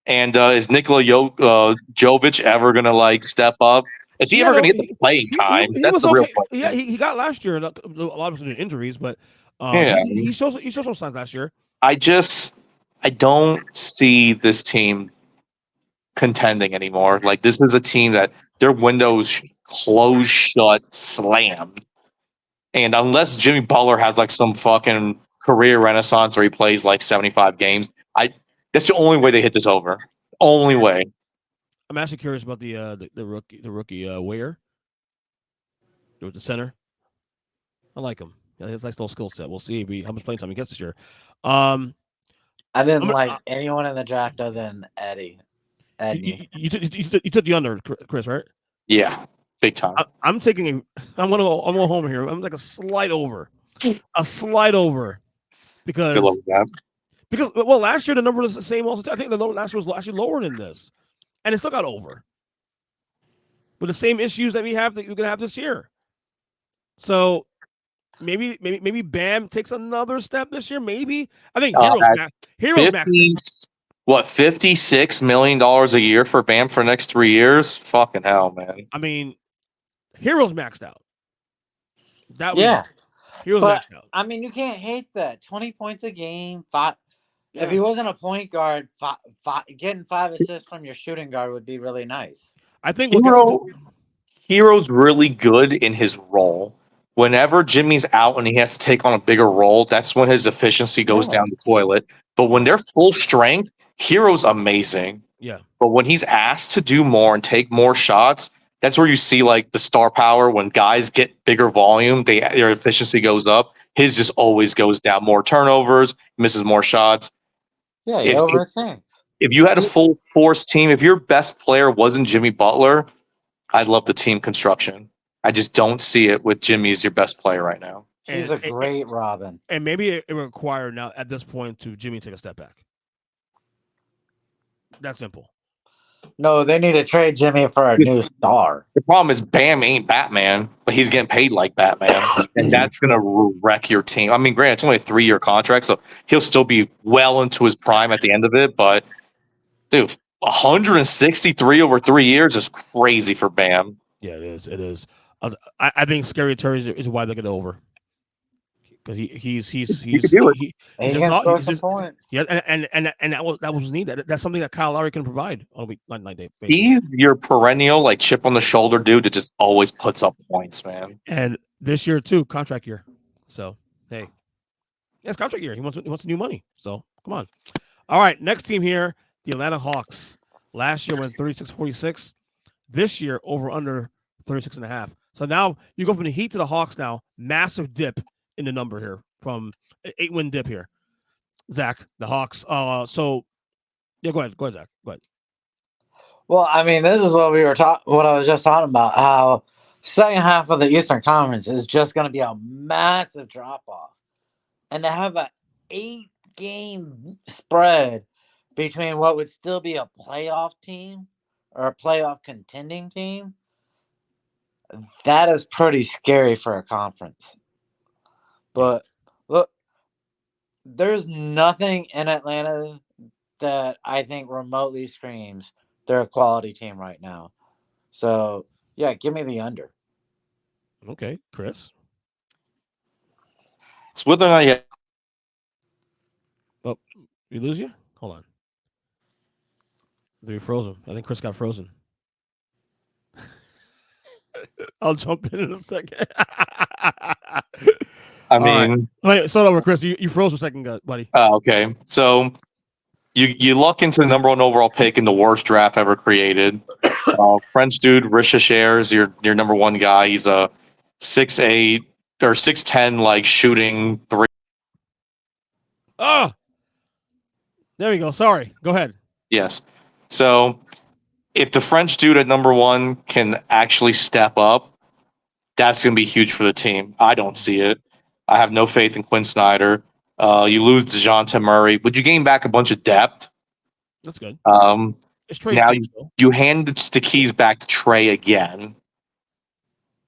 And is Nikola Jovic ever going to like step up? Is he ever going to get the playing time? That's the real question. Yeah, he got last year. A lot of injuries, but he showed some signs last year. I don't see this team contending anymore. Like, this is a team that their windows closed shut, slammed. And unless Jimmy Butler has like some fucking career renaissance where he plays like 75 games, that's the only way they hit this over. Only way. I'm actually curious about the rookie Ware. With the center. I like him. Yeah, he has a nice little skill set. We'll see how much playing time he gets this year. I didn't like anyone in the draft other than Eddie. You took the under, Chris, right? Yeah, big time. I'm going home here. I'm like a slight over, because last year the number was the same. Also, I think the number last year was actually lower than this, and it still got over. With the same issues that we're gonna have this year. So maybe Bam takes another step this year. Maybe I think Hero's maxed. What, $56 million a year for Bam for the next 3 years? Fucking hell, man. I mean, Hero's maxed out. Hero's maxed out. I mean, you can't hate that. 20 points a game. If he wasn't a point guard, getting 5 assists from your shooting guard would be really nice. I think Hero's really good in his role. Whenever Jimmy's out and he has to take on a bigger role, that's when his efficiency goes down the toilet. But when they're full strength, Hero's amazing. Yeah. But when he's asked to do more and take more shots, that's where you see like the star power. When guys get bigger volume, their efficiency goes up. His just always goes down. More turnovers, misses more shots. Yeah, he overthinks. If you had a full force team, if your best player wasn't Jimmy Butler, I'd love the team construction. I just don't see it with Jimmy as your best player right now. He's a great Robin. And maybe it require now at this point to Jimmy take a step back. That's simple. No, they need to trade Jimmy for a new star. The problem is Bam ain't Batman, but he's getting paid like Batman, and that's gonna wreck your team. I mean, granted, it's only a 3-year contract, so he'll still be well into his prime at the end of it. But dude, 163 over 3 years is crazy for Bam. Yeah, it is. It is. I think Scary Terry is why they get over. Because he's do it. he, He can score some just points. yeah, and that was needed. That's something that Kyle Lowry can provide on a week night basis. He's your perennial like chip on the shoulder dude that just always puts up points, man. And this year too, contract year. So hey, it's contract year. He wants new money. So come on. All right, next team here, the Atlanta Hawks. Last year went 36-46. This year over under 36.5. So now you go from the Heat to the Hawks now. Massive dip in the number here from 8-win dip here. Zach, the Hawks. So yeah, go ahead, Zach. Go ahead. Well, I mean, this is what what I was just talking about, how second half of the Eastern Conference is just going to be a massive drop off. And to have an 8-game spread between what would still be a playoff team or a playoff contending team, that is pretty scary for a conference. But look, there's nothing in Atlanta that I think remotely screams they're a quality team right now. So, yeah, give me the under. Okay, Kris. It's whether or not you. Oh, we lose you? Hold on. They're frozen. I think Kris got frozen. I'll jump in a second. I mean, wait, start over, Kris. You froze for a second, buddy. Okay, so you luck into the number 1 overall pick in the worst draft ever created. French dude, Risha Shares, your number 1 guy. He's a 6'8" or 6'10", like shooting 3. Oh, there we go. Sorry. Go ahead. Yes. So if the French dude at number 1 can actually step up, that's going to be huge for the team. I don't see it. I have no faith in Quinn Snyder. You lose DeJounte Murray, but you gain back a bunch of depth. That's good. It's now you hand the keys back to Trey again,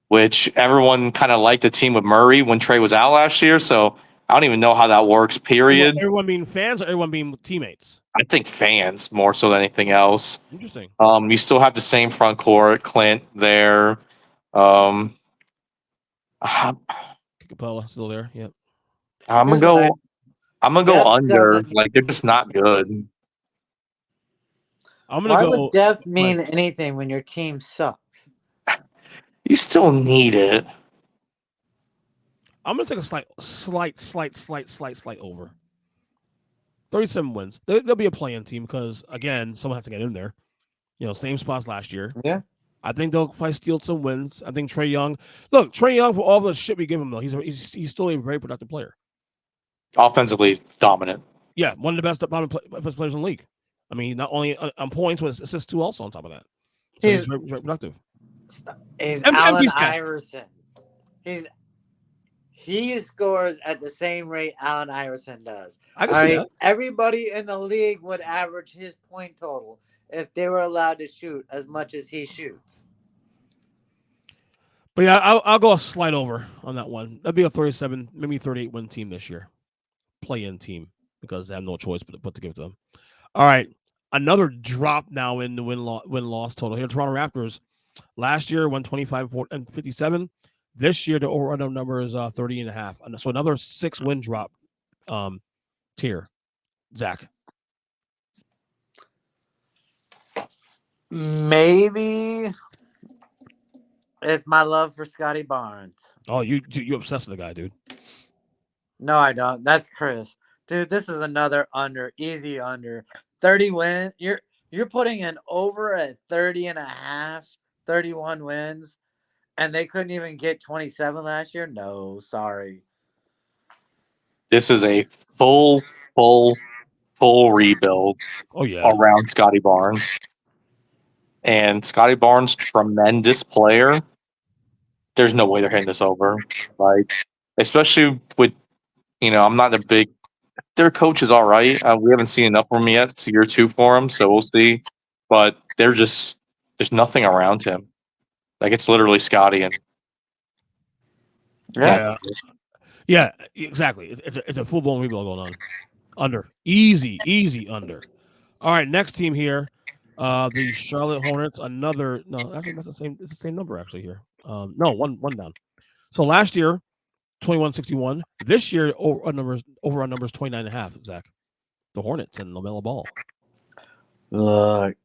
which everyone kind of liked the team with Murray when Trey was out last year. So I don't even know how that works, period. Everyone being fans or everyone being teammates? I think fans more so than anything else. Interesting. You still have the same front court, Clint there. Capella still there. Yep. I'm gonna go under. Like they're just not good. Why would depth mean anything when your team sucks? You still need it. I'm gonna take a slight over. 37 wins. There'll be a play-in team because again, someone has to get in there. You know, same spots last year. Yeah. I think they'll probably steal some wins. I think Trae Young. Look, Trae Young, for all the shit we give him, though, he's still a very productive player. Offensively dominant. Yeah, one of the best players in the league. I mean, not only on points, but assists too. Also on top of that, so he's very, very productive. He's Allen Iverson. He scores at the same rate Allen Iverson does. I can see that. Everybody in the league would average his point total if they were allowed to shoot as much as he shoots. But yeah, I'll go a slight over on that one. That'd be a 37, maybe 38 win team this year, play-in team, because they have no choice but to give it to them. All right, another drop now in the win-loss total here. Toronto Raptors last year won 25-57. This year the over-under number is 30.5. So another 6-win drop tier. Zach. Maybe it's my love for Scotty Barnes. Oh, you obsessed with the guy, dude. No, I don't. That's Kris. Dude, this is another under, easy under. 30 win. You're putting an over at 30.5, 31 wins, and they couldn't even get 27 last year? No, sorry. This is a full rebuild around Scotty Barnes. And Scotty Barnes, tremendous player. There's no way they're hitting this over. Like, especially with, I'm not a big. Their coach is all right. We haven't seen enough from him yet. It's year 2 for him, so we'll see. But there's nothing around him. Like it's literally Scotty and Yeah, exactly. It's a full blown rebuild going on. Under easy under. All right, next team here, the Charlotte Hornets. Actually that's the same. It's the same number actually here. No, one down. So last year, 21-61. This year, over on numbers 29.5. Zach, the Hornets and LaMelo Ball. Look,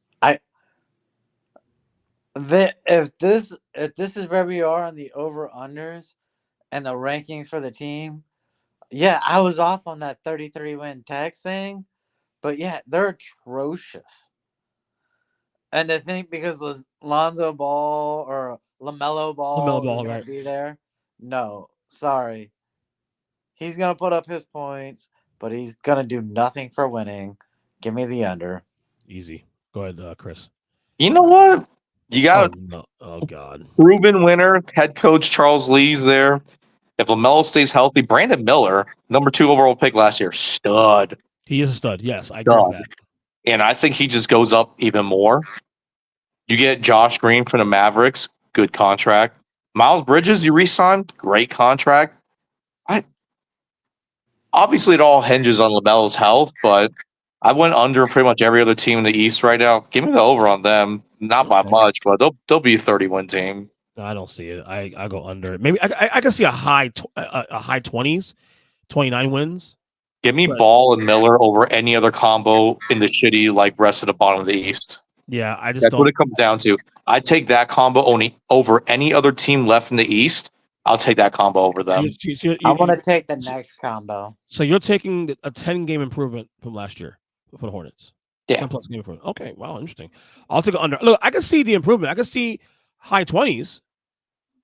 if this is where we are on the over unders and the rankings for the team, yeah, I was off on that 33 win text thing, but yeah, they're atrocious. And to think because Lonzo Ball or LaMelo Ball is going to be there, no, sorry. He's going to put up his points, but he's going to do nothing for winning. Give me the under. Easy. Go ahead, Chris. You know what? You got oh God. Proven winner, head coach Charles Lee's there. If LaMelo stays healthy, Brandon Miller, number 2 overall pick last year, stud. He is a stud. Yes, I agree with that. And I think he just goes up even more. You get Josh Green from the Mavericks, good contract. Miles Bridges, you re-sign, great contract. Obviously, it all hinges on LaMelo's health, but I went under pretty much every other team in the East right now. Give me the over on them. Not by much, but they'll be a 30-win team. I don't see it. I go under. Maybe I can see a high 20s, 29 wins. Give me Ball and Miller over any other combo in the shitty rest of the bottom of the East. Yeah, That's what it comes down to. I take that combo only over any other team left in the East. I'll take that combo over them. I want to take the next combo. So you're taking a 10-game improvement from last year for the Hornets. Yeah. 10+ game improvement. Okay, wow, interesting. I'll take it under. Look, I can see the improvement. I can see high 20s.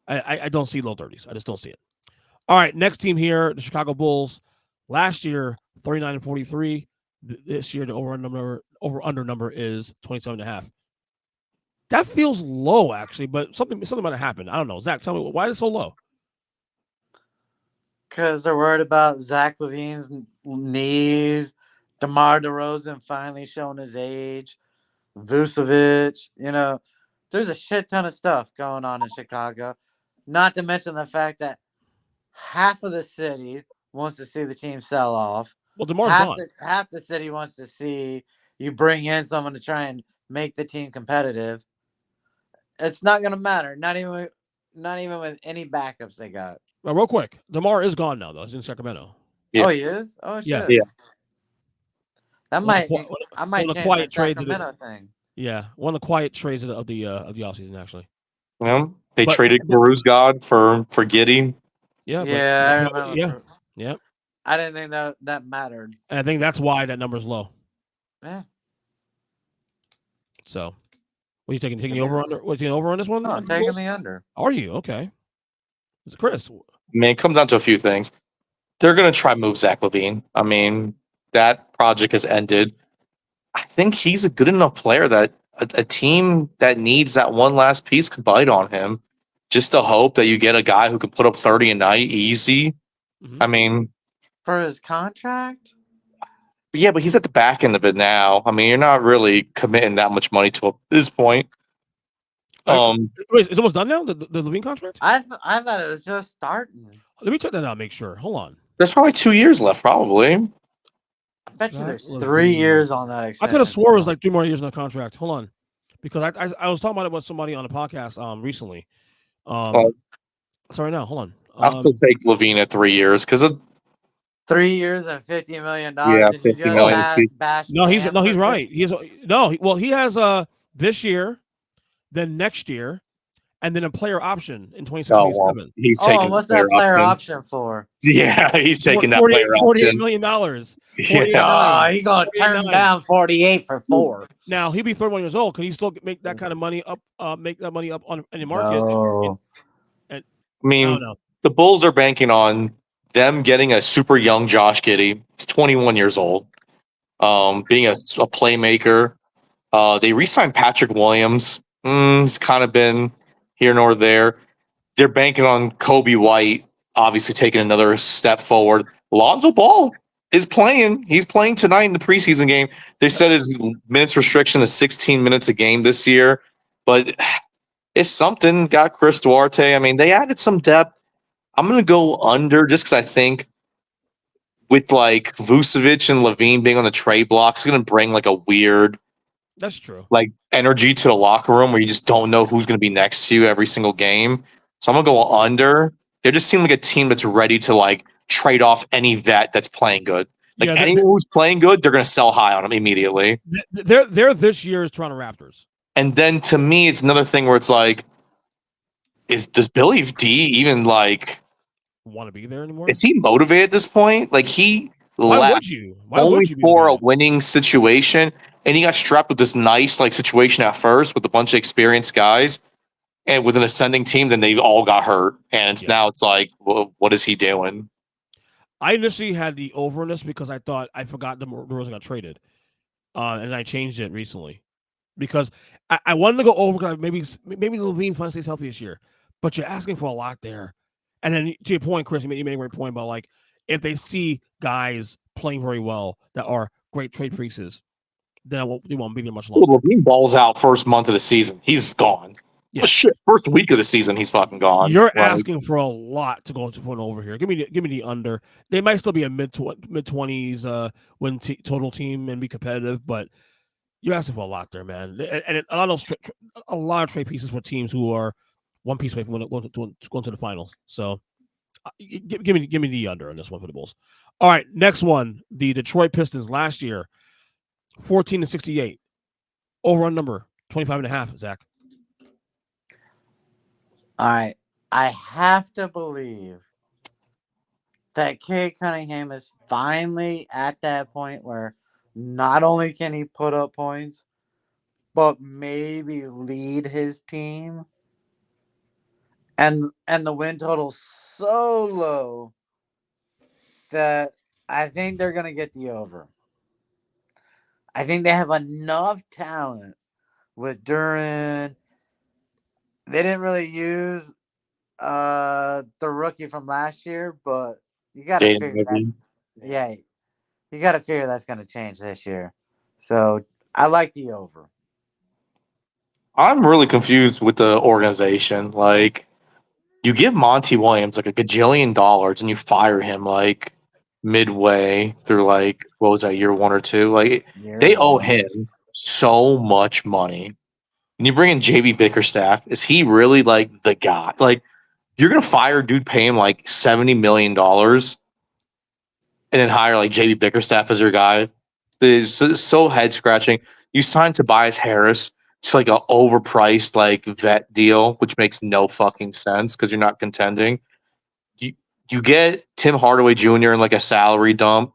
I don't see low 30s. I just don't see it. All right, next team here, the Chicago Bulls. Last year, 39-43. This year, the over-under number is 27.5. That feels low, actually, but something might have happened. I don't know. Zach, tell me, why is it so low? Because they're worried about Zach LaVine's knees, DeMar DeRozan finally showing his age, Vucevic. There's a shit ton of stuff going on in Chicago. Not to mention the fact that half of the city wants to see the team sell off. Well, DeMar's gone. Half the city wants to see you bring in someone to try and make the team competitive. It's not going to matter. Not even with any backups they got. Well, real quick, DeMar is gone now, though. He's in Sacramento. Yeah. Oh, he is? Oh, shit. Yeah. I might change the Sacramento thing. Yeah, one of the quiet trades of the offseason, actually. Yeah, they traded Caruso God for Giddey. Yeah, I remember. Yeah. I didn't think that mattered. And I think that's why that number's low. Yeah. So, what are you taking? Taking the over under? What, taking over on this one? No, I'm taking the under. Are you? Okay. It's Chris. Man, it comes down to a few things. They're going to try to move Zach LaVine. I mean, that project has ended. I think he's a good enough player that a team that needs that one last piece could bite on him. Just to hope that you get a guy who can put up 30 a night easy. Mm-hmm. I mean, for his contract? Yeah, but he's at the back end of it now. I mean, you're not really committing that much money to this point. Wait, it's almost done now, the LaVine contract? I thought it was just starting. Let me check that out, make sure. Hold on. There's probably 2 years left, probably. I bet you there's 3 years on that extension. I could have swore it was like 3 more years on the contract. Hold on. Because I was talking about it with somebody on the podcast recently. Sorry, now, hold on. I'll still take LaVine at 3 years because 3 years and $50 million. Yeah, $50 million. He's right. He has this year, then next year, and then a player option in 2027. He's taking what's that player option for? Yeah, he's taking that player option. $48 million. Yeah. He's gonna turn down 48 for 4. Now he'll be 31 years old. Can he still make that kind of money up? Make that money up on any market? No. I mean, the Bulls are banking on them getting a super young Josh Giddey. He's 21 years old. Being a playmaker. They re-signed Patrick Williams. He's kind of been here nor there. They're banking on Kobe White, obviously taking another step forward. Lonzo Ball is playing. He's playing tonight in the preseason game. They said his minutes restriction is 16 minutes a game this year, but it's something. Got Chris Duarte. I mean, they added some depth. I'm going to go under just because I think with like Vucevic and Levine being on the trade block, it's going to bring like a weird, That's true, like energy to the locker room where you just don't know who's going to be next to you every single game. So I'm going to go under. They just seem like a team that's ready to like trade off any vet that's playing good. Like anyone who's playing good, they're going to sell high on them immediately. They're this year's Toronto Raptors. And then to me, it's another thing where it's like, does Billy D even like want to be there anymore? Is he motivated at this point? Like why left would you? Why would you be for a motivated? winning situation, and he got strapped with this nice like situation at first with a bunch of experienced guys, and with an ascending team, then they all got hurt, and now it's like, well, what is he doing? I initially had the overness because I thought I forgot DeRozan got traded, and I changed it recently because I wanted to go over because maybe Levine finally stays healthy this year, but you're asking for a lot there. And then to your point, Chris, you made a great point about like if they see guys playing very well that are great trade freaks, then they won't be there much longer. Well, Levine balls out first month of the season, he's gone. Yeah. Shit, first week of the season, he's fucking gone. You're asking for a lot to go to an over here. Give me the under. They might still be a mid 20s win total team and be competitive, but you're asking for a lot there, man. And a lot of trade pieces for teams who are one piece away from going to the finals. So give me the under on this one for the Bulls. All right, next one. The Detroit Pistons last year, 14-68. Over on number 25.5, Zach. All right. I have to believe that Cade Cunningham is finally at that point where not only can he put up points, but maybe lead his team. And the win total's so low that I think they're going to get the over. I think they have enough talent with Duran. They didn't really use the rookie from last year, but you got to figure that. Yeah, you got to figure that's going to change this year. So I like the over. I'm really confused with the organization. Like, you give Monty Williams like $1 gajillion and you fire him like midway through like what was that, year 1 or 2? Like they owe him so much money. And you bring in JB Bickerstaff. Is he really like the guy? Like you're gonna fire a dude, pay him like $70 million, and then hire like JB Bickerstaff as your guy? It is so head scratching. You signed Tobias Harris. It's like an overpriced like vet deal, which makes no fucking sense because you're not contending. You get Tim Hardaway Jr. in like a salary dump.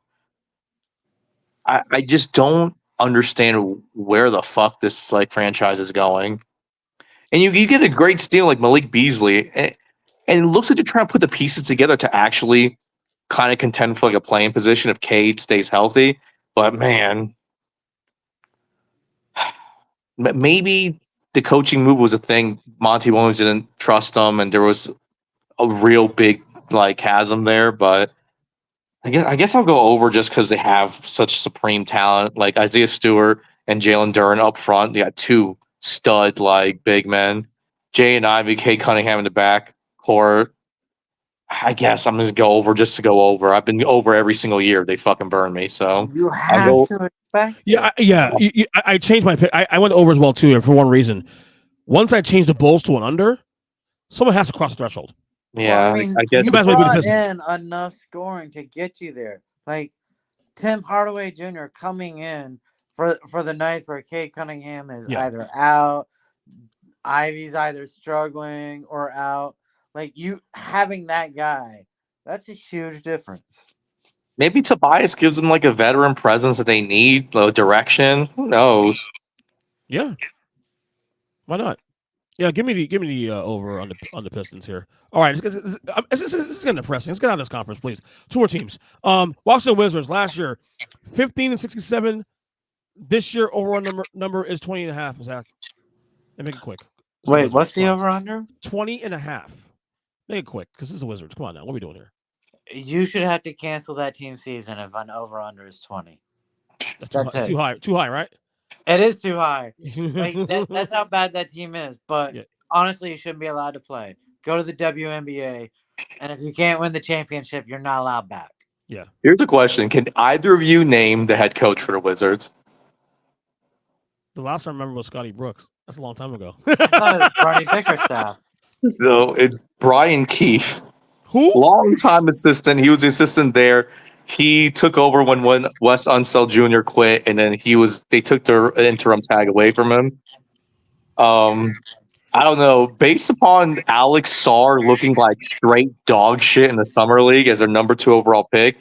I just don't understand where the fuck this like franchise is going. And you get a great steal like Malik Beasley, and it looks like you're trying to put the pieces together to actually kind of contend for like a playing position if Cade stays healthy. But man, maybe the coaching move was a thing. Monty Williams didn't trust them, and there was a real big like chasm there. But I guess I'll go over just because they have such supreme talent, like Isaiah Stewart and Jalen Duren up front. They got two stud like big men, Jay and Ivy, Cade Cunningham in the back court. I guess I'm going to go over just to go over. I've been over every single year. They fucking burn me. So you have to expect. Yeah. I changed my pick. I went over as well too for one reason. Once I changed the Bulls to an under, someone has to cross the threshold. Yeah, well, I guess you brought in enough scoring to get you there. Like Tim Hardaway Jr. coming in for the nights where Cade Cunningham is either out, Ivy's either struggling or out. Like you having that guy, that's a huge difference. Maybe Tobias gives them like a veteran presence that they need, direction. Who knows? Yeah, why not? Yeah, give me the over on the Pistons here. All right, it's getting depressing. Let's get out of this conference, please. Two more teams. Washington Wizards last year, 15-67. This year, over number is 20.5. Zach, and make it quick. Wait, what's the over under? 20.5. Make it quick because this is the Wizards. Come on now, what are we doing here? You should have to cancel that team season if an over-under is 20. That's it. too high. Too high, right? It is too high. Like that's how bad that team is. But Yeah. honestly, you shouldn't be allowed to play. Go to the WNBA, and if you can't win the championship, you're not allowed back. Yeah. Here's a question: can either of you name the head coach for the Wizards? The last time I remember was Scotty Brooks. That's a long time ago. I thought it was Barney Bickerstaff. So it's Brian Keefe, Who? longtime assistant. He was the assistant there. He took over when Wes Unseld Jr. quit, and then they took their interim tag away from him. I don't know. Based upon Alex Sarr looking like straight dog shit in the summer league as their number 2 overall pick,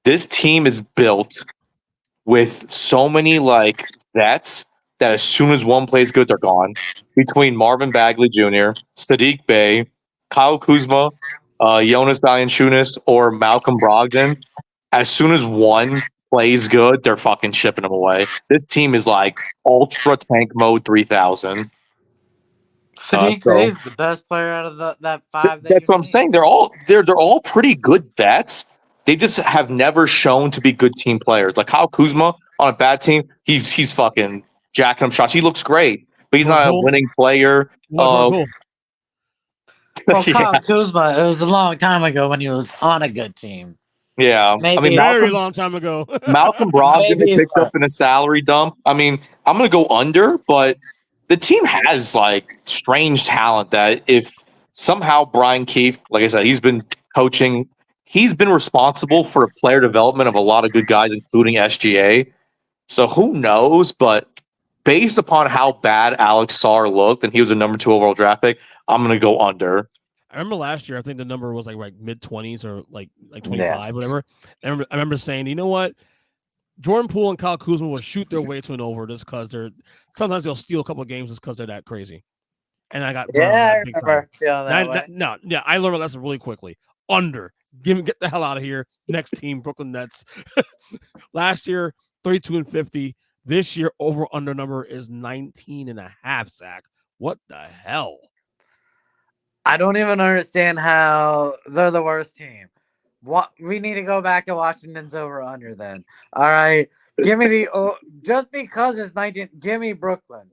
this team is built with so many like vets that as soon as one plays good, they're gone. Between Marvin Bagley Jr., Sadiq Bey, Kyle Kuzma, Jonas Valanciunas, or Malcolm Brogdon, as soon as one plays good, they're fucking shipping them away. This team is like ultra tank mode 3000. Sadiq Bey is the best player out of that 5. That's what I'm saying. They're all pretty good vets. They just have never shown to be good team players. Like Kyle Kuzma on a bad team, he's fucking jacking up shots. He looks great, but he's not a winning player. Cool. Kyle Kuzma, it was a long time ago when he was on a good team. Yeah, maybe, I mean, very long time ago. Malcolm Brogdon picked up in a salary dump. I mean, I'm gonna go under, but the team has like strange talent that if somehow Brian Keefe, like I said, he's been coaching, he's been responsible for player development of a lot of good guys, including SGA. So who knows? But based upon how bad Alex Sarr looked, and he was a number 2 overall draft pick, I'm gonna go under. I remember last year, I think the number was like mid-20s or like 25, whatever. I remember saying, you know what? Jordan Poole and Kyle Kuzma will shoot their way to an over just because sometimes they'll steal a couple of games just because they're that crazy. And I got I remember feeling that way. I learned a lesson really quickly. Under. Get the hell out of here. Next team, Brooklyn Nets. Last year, 32-50. This year, over-under number is 19.5, Zach. What the hell? I don't even understand how they're the worst team. What we need to go back to Washington's over under then. All right. Give me just because it's 19, give me Brooklyn.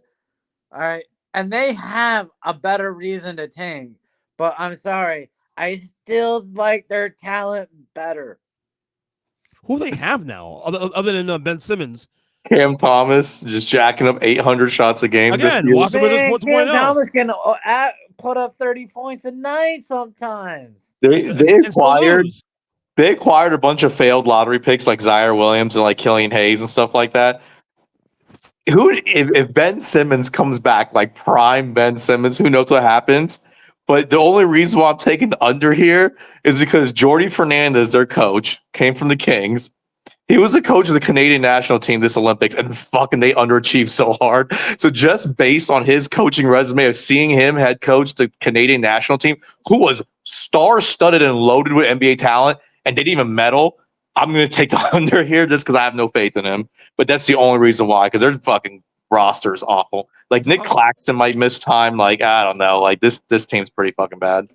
All right. And they have a better reason to tank. But I'm sorry. I still like their talent better. Who do they have now other than Ben Simmons? Cam Thomas just jacking up 800 shots a game. Again, Cam Thomas can put up 30 points a night sometimes. They acquired a bunch of failed lottery picks like Zaire Williams and like Killian Hayes and stuff like that. If Ben Simmons comes back like prime Ben Simmons, who knows what happens? But the only reason why I'm taking the under here is because Jordy Fernandez, their coach, came from the Kings. He was the coach of the Canadian national team this Olympics, and fucking they underachieved so hard. So just based on his coaching resume of seeing him head coach the Canadian national team, who was star-studded and loaded with NBA talent, and didn't even medal, I'm going to take the under here just because I have no faith in him. But that's the only reason why, because their fucking roster is awful. Like Nick Claxton might miss time. Like I don't know. Like this team's pretty fucking bad.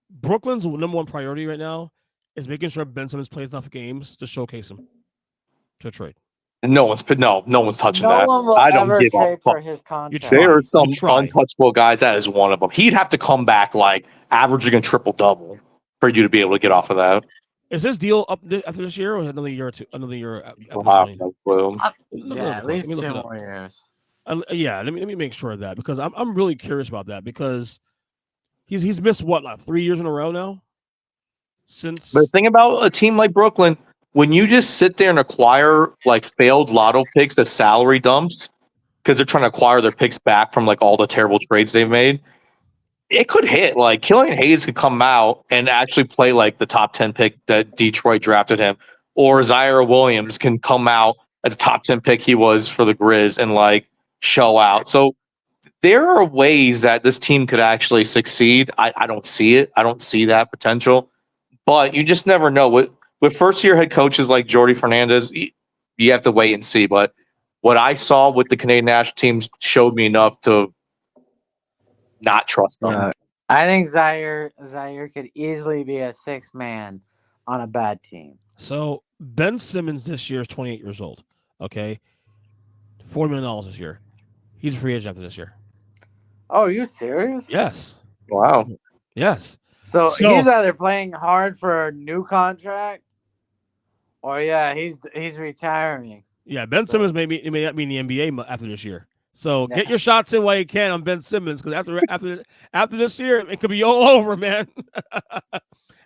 Brooklyn's number 1 priority right now is making sure Ben Simmons plays enough games to showcase him to trade. No one's touching that. No one will ever trade for his contract. There are some untouchable guys. That is one of them. He'd have to come back like averaging a triple-double for you to be able to get off of that. Is this deal up after this year or another year or two? Another year? No clue. At least 2 more years. Let me make sure of that because I'm really curious about that because he's missed what, like 3 years in a row now. But the thing about a team like Brooklyn, when you just sit there and acquire like failed lotto picks as salary dumps because they're trying to acquire their picks back from like all the terrible trades they've made, it could hit. Like Killian Hayes could come out and actually play like the top 10 pick that Detroit drafted him, or Zaire Williams can come out as a top 10 pick he was for the Grizz and like show out. So there are ways that this team could actually succeed. I don't see it. I don't see that potential. But you just never know. With first-year head coaches like Jordy Fernandez, you have to wait and see. But what I saw with the Canadian national team showed me enough to not trust them. I think Zaire could easily be a 6-man on a bad team. So Ben Simmons this year is 28 years old. Okay, $40 million this year. He's a free agent after this year. Oh, are you serious? Yes. Wow. Yes. So he's either playing hard for a new contract, or he's retiring. Yeah, Ben Simmons may not be in the NBA after this year. So get your shots in while you can on Ben Simmons, because after this year, it could be all over, man.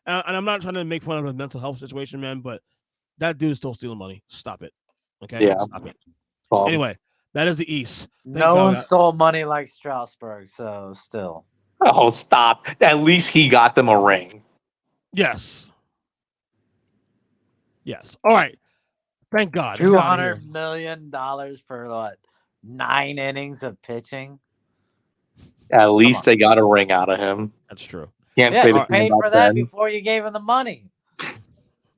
And I'm not trying to make fun of the mental health situation, man, but that dude is still stealing money. Stop it. Okay? Yeah. Stop it. Anyway, that is the East. No one stole money like Strasburg, so still. Oh, stop. At least he got them a ring. Yes. Yes. All right. Thank God. $200 million for what? 9 innings of pitching. At least they got a ring out of him. That's true. Can't say the you same paid about for that Ben. before you gave him the money.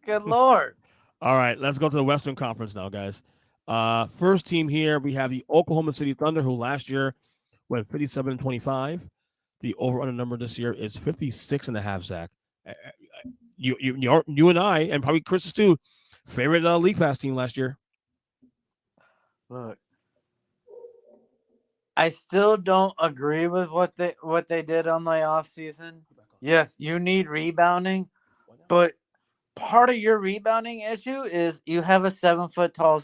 Good Lord. All right, let's go to the Western Conference now, guys. First team here, we have the Oklahoma City Thunder, who last year went 57-25. The over-under number this year is 56.5. Zach, you and I, and probably Kris too, favorite League Pass team last year. Look, I still don't agree with what they did on the offseason. Yes, you need rebounding, but part of your rebounding issue is you have a 7-foot-tall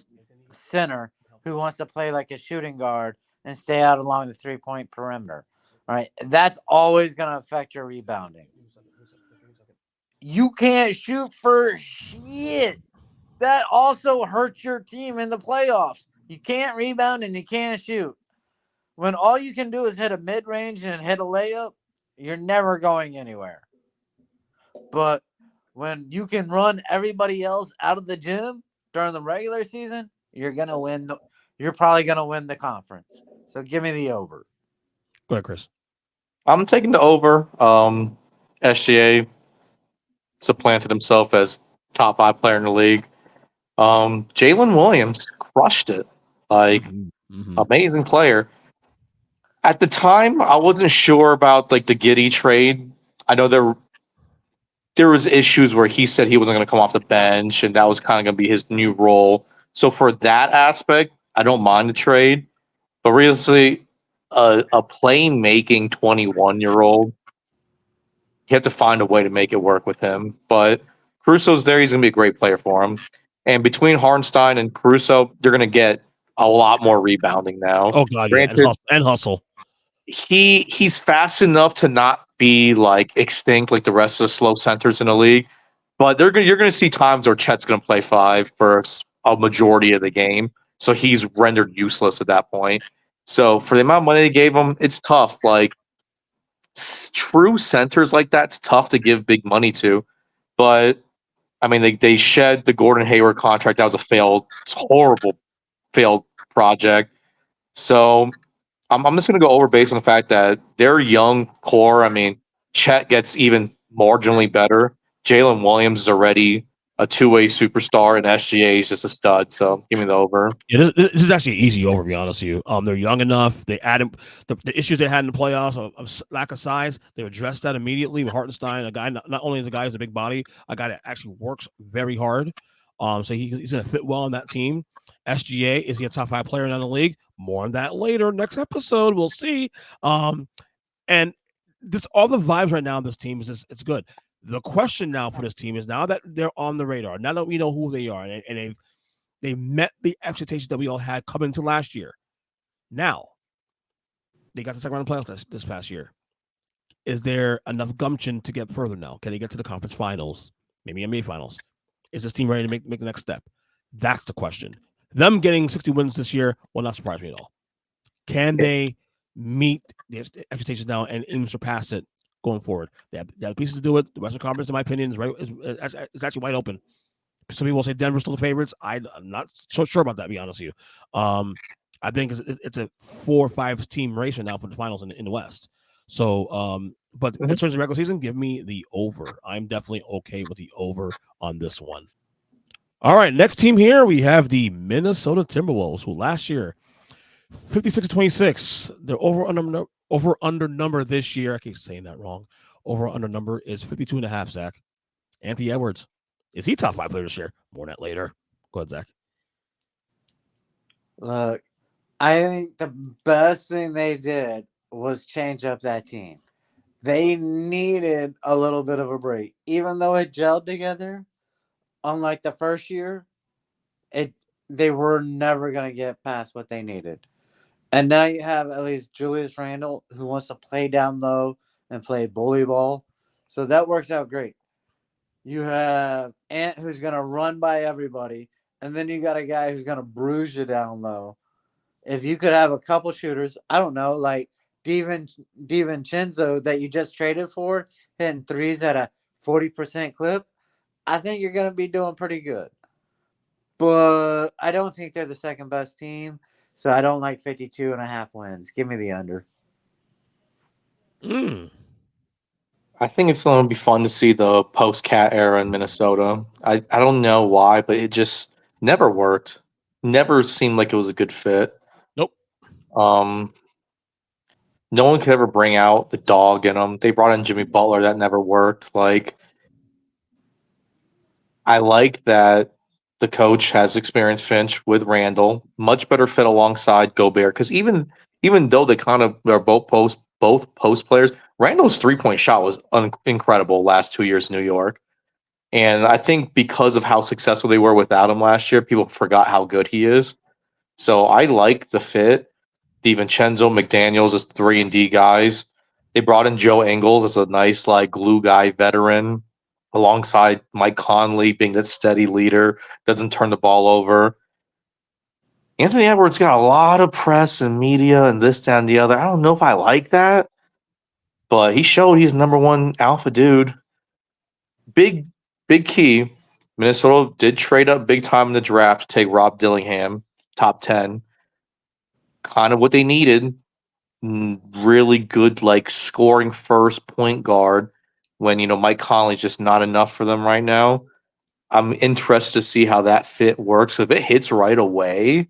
center who wants to play like a shooting guard and stay out along the 3-point perimeter. All right, that's always going to affect your rebounding. You can't shoot for shit. That also hurts your team in the playoffs. You can't rebound and you can't shoot. When all you can do is hit a mid-range and hit a layup, you're never going anywhere. But when you can run everybody else out of the gym during the regular season, you're gonna win. You're probably gonna win the conference. So give me the over. Go ahead, Kris. I'm taking the over. SGA supplanted himself as top 5 player in the league. Jalen Williams crushed it. Amazing player. At the time, I wasn't sure about the Giddey trade. I know there was issues where he said he wasn't going to come off the bench, and that was kind of going to be his new role. So for that aspect, I don't mind the trade. But realistically, a playmaking 21-year-old, you have to find a way to make it work with him. But Caruso's there; he's going to be a great player for him. And between Hartenstein and Caruso, they're going to get a lot more rebounding now. Oh God, Granted, yeah, and hustle. He's fast enough to not be extinct like the rest of the slow centers in the league, but you're going to see times where Chet's going to play 5 for a majority of the game, so he's rendered useless at that point. So for the amount of money they gave him, it's tough. True centers like that's tough to give big money to, but I mean they shed the Gordon Hayward contract. That was a horrible failed project. So I'm just going to go over based on the fact that their young core, I mean, Chet gets even marginally better. Jalen Williams is already a 2-way superstar, and SGA is just a stud. So give me the over. This is actually an easy over, to be honest with you. They're young enough. They added the issues they had in the playoffs of lack of size. They addressed that immediately with Hartenstein, a guy not only is a guy who's a big body, a guy that actually works very hard. So he's going to fit well on that team. SGA, is he a top 5 player in the league? More on that later. Next episode, we'll see. And this all the vibes right now of this team is just, it's good. The question now for this team is, now that they're on the radar, now that we know who they are, and they met the expectations that we all had coming into last year. Now they got the second round of playoffs this past year. Is there enough gumption to get further now? Can they get to the conference finals, maybe NBA finals? Is this team ready to make the next step? That's the question. Them getting 60 wins this year will not surprise me at all. Can they meet the expectations now and even surpass it going forward? They have the pieces to do it. The Western Conference, in my opinion, is actually wide open. Some people say Denver's still the favorites. I'm not so sure about that, to be honest with you. I think it's a 4 or 5 team race right now for the finals in the West. So, but in terms of regular season, give me the over. I'm definitely okay with the over on this one. All right, next team here, we have the Minnesota Timberwolves, who last year, 56-26. Their over-under number this year, I keep saying that wrong. Over-under number is 52.5, Zach. Anthony Edwards, Is he top 5 player this year? More on that later. Go ahead, Zach. Look, I think the best thing they did was change up that team. They needed a little bit of a break. Even though it gelled together, unlike the first year, they were never going to get past what they needed. And now you have at least Julius Randle, who wants to play down low and play bully ball. So that works out great. You have Ant, who's going to run by everybody. And then you got a guy who's going to bruise you down low. If you could have a couple shooters, I don't know, like DiVincenzo that you just traded for, hitting threes at a 40% clip, I think you're going to be doing pretty good. But I don't think they're the second best team. So I don't like 52.5 wins. Give me the under. I think it's going to be fun to see the post-Cat era in Minnesota. I don't know why, but it just never worked. Never seemed like it was a good fit. Nope. No one could ever bring out the dog in them. They brought in Jimmy Butler. That never worked. Like, I like that the coach has experienced Finch with Randall. Much better fit alongside Gobert. Because even though they kind of are both post players, Randall's 3-point shot was incredible last 2 years in New York. And I think because of how successful they were without him last year, people forgot how good he is. So I like the fit. DiVincenzo, McDaniels as 3-and-D guys. They brought in Joe Ingles as a nice like glue guy veteran alongside Mike Conley being that steady leader, doesn't turn the ball over. Anthony Edwards got a lot of press and media and this, that, and the other. I don't know if I like that, but he showed he's number one alpha dude. Big key. Minnesota did trade up big time in the draft to take Rob Dillingham, top 10. Kind of what they needed. Really good, like scoring first point guard when, Mike Conley's just not enough for them right now. I'm interested to see how that fit works. If it hits right away,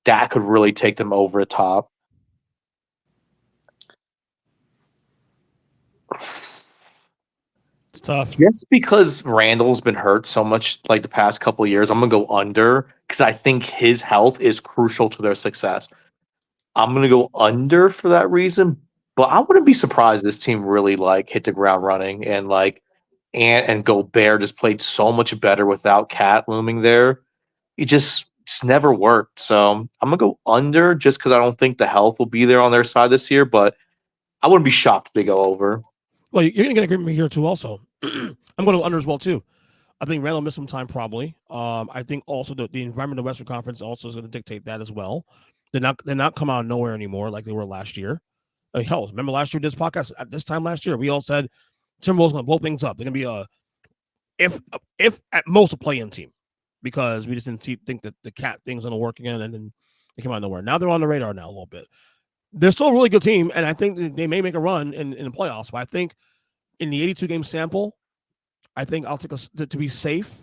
that could really take them over the top. It's tough. Just because Randall's been hurt so much like the past couple of years, I'm going to go under because I think his health is crucial to their success. I'm going to go under for that reason, but I wouldn't be surprised this team really like hit the ground running and like and Gobert just played so much better without Cat looming there. It just never worked. So I'm going to go under just because I don't think the health will be there on their side this year, but I wouldn't be shocked if they go over. Well, you're going to get agreement here too also. I'm going to go under as well too. I think Randall missed some time probably. I think also the environment of the Western Conference also is going to dictate that as well. They're not come out of nowhere anymore like they were last year. Hell, remember last year this podcast at this time last year we all said Timberwolves going to blow things up. They're going to be a if at most a play-in team because we just didn't think that the Cat thing's going to work again, and then they came out of nowhere. Now they're on the radar now a little bit. They're still a really good team, and I think they may make a run in the playoffs. But I think in the 82 game sample, I think I'll take to be safe.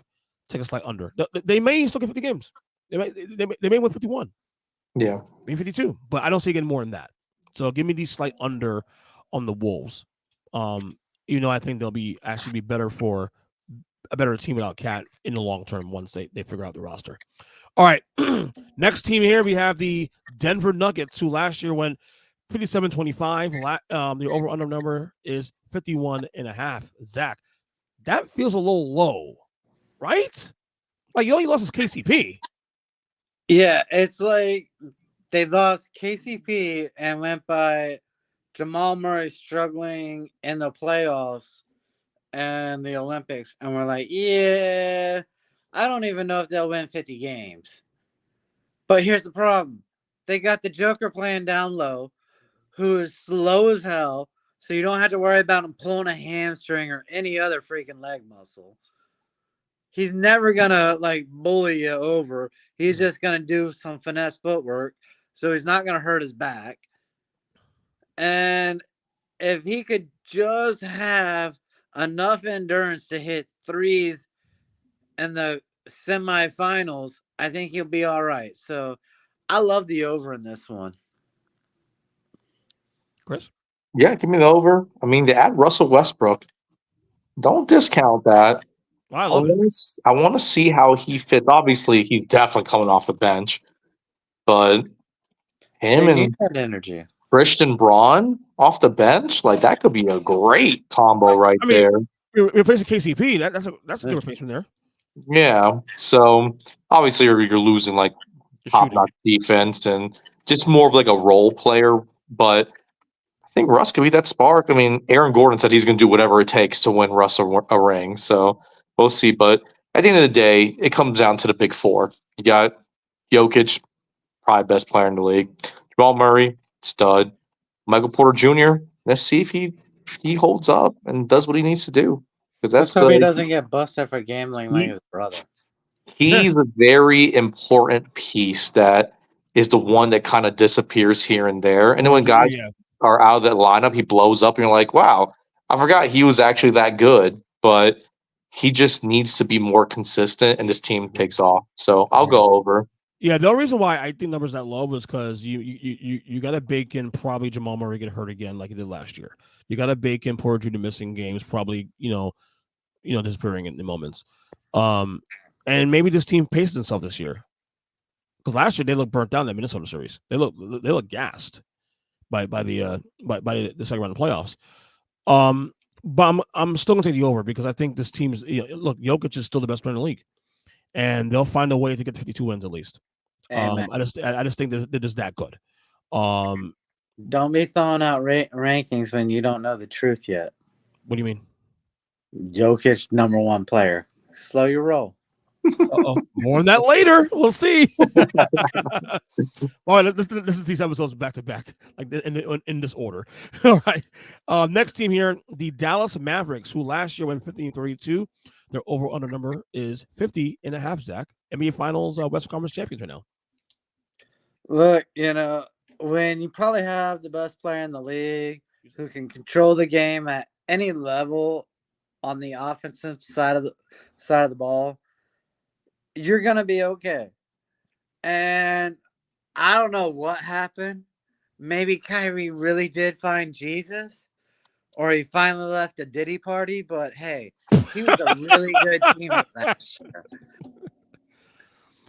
Take a slight under. They may still get 50 games. They may win 51. Yeah, maybe 52, but I don't see getting more than that. So give me the slight under on the Wolves. I think they'll be better for a better team without Cat in the long term once they figure out the roster. All right, next team here we have the Denver Nuggets, who last year went 57-25. The over under number is 51.5. Zach, that feels a little low, right? Like you only lost his KCP. Yeah, it's like they lost KCP and went by Jamal Murray struggling in the playoffs and the Olympics. And we're like, yeah, I don't even know if they'll win 50 games. But here's the problem. They got the Joker playing down low, who is slow as hell, so you don't have to worry about him pulling a hamstring or any other freaking leg muscle. He's never going to, like, bully you over. He's just going to do some finesse footwork, so he's not going to hurt his back. And if he could just have enough endurance to hit threes in the semifinals, I think he'll be all right. So I love the over in this one. Kris? Yeah, give me the over. I mean, they add Russell Westbrook. Don't discount that. I love it. I want to see how he fits. Obviously, he's definitely coming off the bench, but him They need and that energy. Christian Braun off the bench, like that could be a great combo right I mean, there. replacing KCP, that's a good replacement there. Yeah. So obviously, you're losing like The top shooting. notch defense and just more of like a role player, but I think Russ could be that spark. I mean, Aaron Gordon said he's going to do whatever it takes to win Russ a ring. So we'll see. But at the end of the day, it comes down to the big four. You got Jokic, probably best player in the league. Jamal Murray, stud. Michael Porter Jr. Let's see if he holds up and does what he needs to do. Because Let's that's hope he doesn't get busted for gambling like his brother. he's a very important piece that is the one that kind of disappears here and there. And then when guys are out of that lineup, he blows up, and you're like, wow, I forgot he was actually that good. But he just needs to be more consistent, and this team takes off. So I'll go over. Yeah, the only reason why I think numbers that low is because you got to bake in probably Jamal Murray get hurt again like he did last year. You got to bake in Porter Jr. missing games, probably disappearing in the moments. And maybe this team paces itself this year because last year they looked burnt down in that Minnesota series. They look gassed by the second round of playoffs. But I'm still gonna take the over because I think this team's look, Jokic is still the best player in the league, and they'll find a way to get to 52 wins at least. I just think they're just that good. Don't be throwing out rankings when you don't know the truth yet. What do you mean? Jokic, number one player. Slow your roll. More on that later. We'll see. All right, let's listen to these episodes back to back, like in this order. All right. Next team here, the Dallas Mavericks, who last year went 50-32. Their over-under number is 50.5, Zach. NBA Finals Western Conference champions right now. Look, when you probably have the best player in the league who can control the game at any level on the offensive side of the ball, you're gonna be okay. And I don't know what happened. Maybe Kyrie really did find Jesus, or he finally left a Diddy party. But hey, he was a really good teammate last year.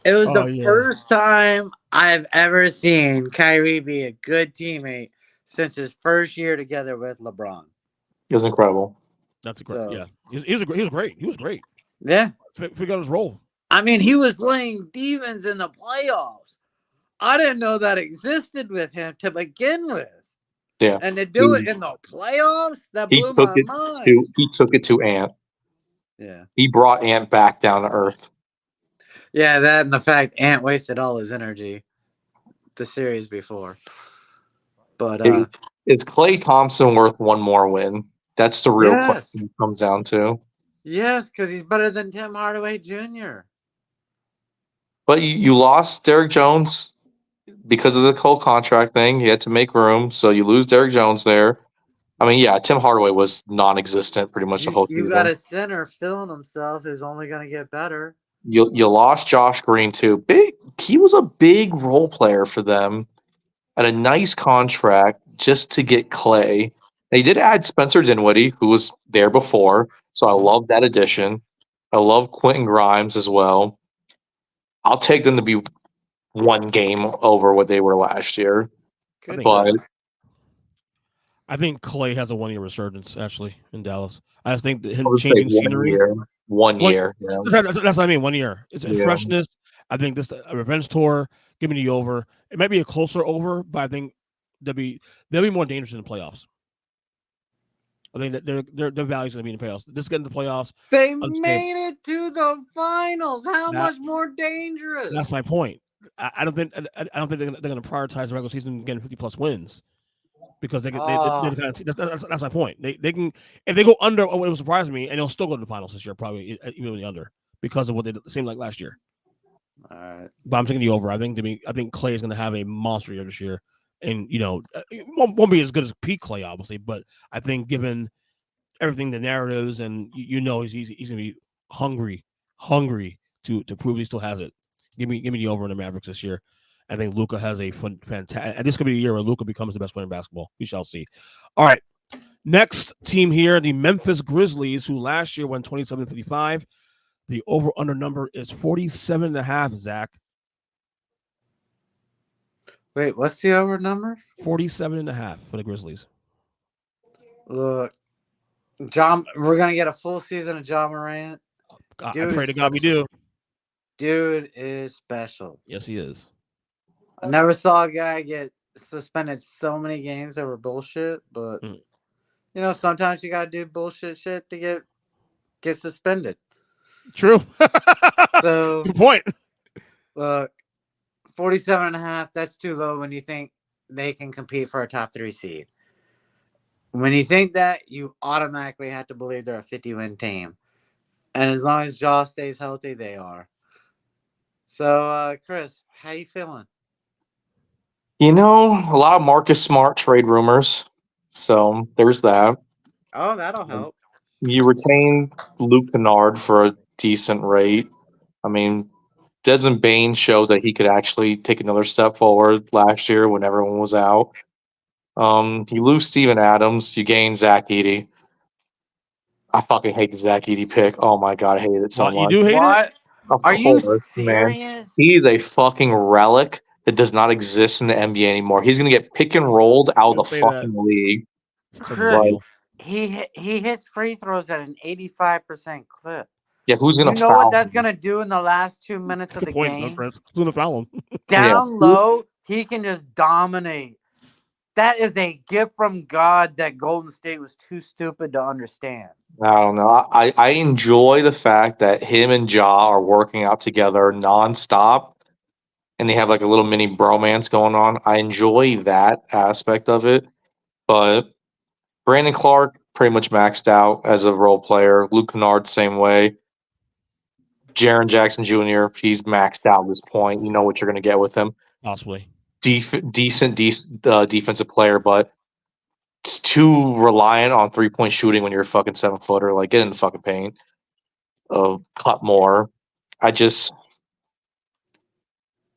It was the first time I've ever seen Kyrie be a good teammate since his first year together with LeBron. He was incredible. That's a great. Yeah, he was great. He was great. Yeah, figured out his role. I mean, he was playing defense in the playoffs. I didn't know that existed with him to begin with. Yeah, and to do it in the playoffs, that blew my mind. He took it to Ant. Yeah, he brought Ant back down to earth. Yeah, that and the fact Ant wasted all his energy the series before. But is Klay Thompson worth one more win? That's the real question it comes down to. Yes, because he's better than Tim Hardaway Jr. But you lost Derrick Jones because of the whole contract thing. You had to make room, so you lose Derrick Jones there. I mean, yeah, Tim Hardaway was non-existent pretty much the whole season. You got a center filling himself who's only going to get better. You lost Josh Green too. He was a big role player for them at a nice contract just to get Klay. They did add Spencer Dinwiddie, who was there before, so I love that addition. I love Quentin Grimes as well. I'll take them to be one game over what they were last year. I think Klay has a 1 year resurgence actually in Dallas. I think that him changing scenery. One year. Yeah. That's what I mean. 1 year. It's freshness. I think this a revenge tour. Give me the over. It might be a closer over, but I think they'll be more dangerous in the playoffs. I think that their values going to be in the playoffs. This getting the playoffs. They made it to the finals. How much more dangerous? That's my point. I don't think they're going to prioritize the regular season getting 50+ wins. Because they that's my point. They can, if they go under, it would surprise me, and they'll still go to the finals this year, probably even under, because of what they seemed like last year. All right, but I'm taking the over. I think Klay is going to have a monster year this year, and it won't be as good as peak Klay, obviously, but I think given everything, the narratives, and he's going to be hungry to prove he still has it. Give me the over in the Mavericks this year. I think Luka has a fantastic. This could be a year where Luka becomes the best player in basketball. We shall see. All right. Next team here, the Memphis Grizzlies, who last year won 27-55. The over-under number is 47.5, Zach. Wait, what's the over number? 47.5 for the Grizzlies. Look, John, we're gonna get a full season of John Morant. I pray to God we do. Dude is special. Yes, he is. I never saw a guy get suspended so many games over bullshit, but you know, sometimes you gotta do bullshit shit to get suspended. True. So good point. Look, 47.5, that's too low when you think they can compete for a top 3 seed. When you think that, you automatically have to believe they're a 50-win team. And as long as Jaw stays healthy, they are. So, Kris, how you feeling? You know, a lot of Marcus Smart trade rumors. So there's that. Oh, that'll help. You retain Luke Kennard for a decent rate. I mean, Desmond Bain showed that he could actually take another step forward last year when everyone was out. You lose Steven Adams, you gain Zach Edey. I fucking hate the Zach Edey pick. Oh my god, I hated it so much. You do hate it? Of Are course, you man. serious? He is a fucking relic that does not exist in the NBA anymore. He's gonna get pick and rolled out of the fucking league. Chris, he hits free throws at an 85% clip. Yeah, who's gonna You know foul what that's him? gonna do in the last 2 minutes of the game? Chris. Who's gonna foul him? Down low, he can just dominate. That is a gift from God that Golden State was too stupid to understand. I don't know. I enjoy the fact that him and Ja are working out together nonstop, and they have like a little mini bromance going on. I enjoy that aspect of it, but Brandon Clark pretty much maxed out as a role player. Luke Kennard same way. Jaren Jackson Jr. He's maxed out at this point. You know what you're going to get with him. Possibly Decent defensive player, but it's too reliant on 3-point shooting when you're a fucking 7-footer. Like, get in the fucking paint. Cut more. I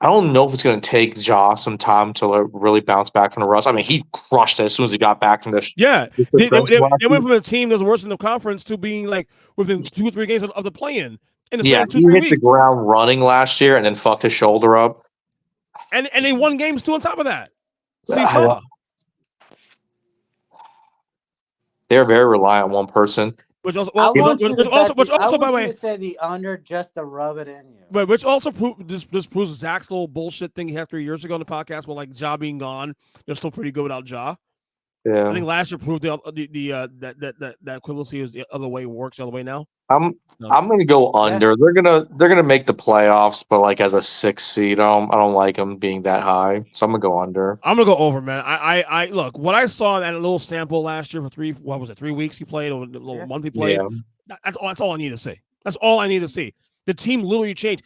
don't know if it's going to take Ja some time to really bounce back from the rust. I mean, he crushed it as soon as he got back from the. Yeah, they went from a team that's worse in the conference to being like within 2 or 3 games of the play-in. Yeah, he hit the ground running last year and then fucked his shoulder up. And they won games too on top of that. So you saw. They're very reliant on one person. Which also, by the way, to say the under just to rub it in you. But which also this proves Zach's little bullshit thing he had 3 years ago on the podcast, where like Ja being gone, they're still pretty good without Ja. Yeah, I think last year proved that equivalency is the other way works the other way now. I'm gonna go under. Yeah. They're gonna make the playoffs, but like as a 6 seed, I don't like them being that high, so I'm gonna go under. I'm gonna go over, man. I look what I saw in a little sample last year for 3 weeks he played, or a little month he played. Yeah. That's all I need to see. That's all I need to see. The team literally changed.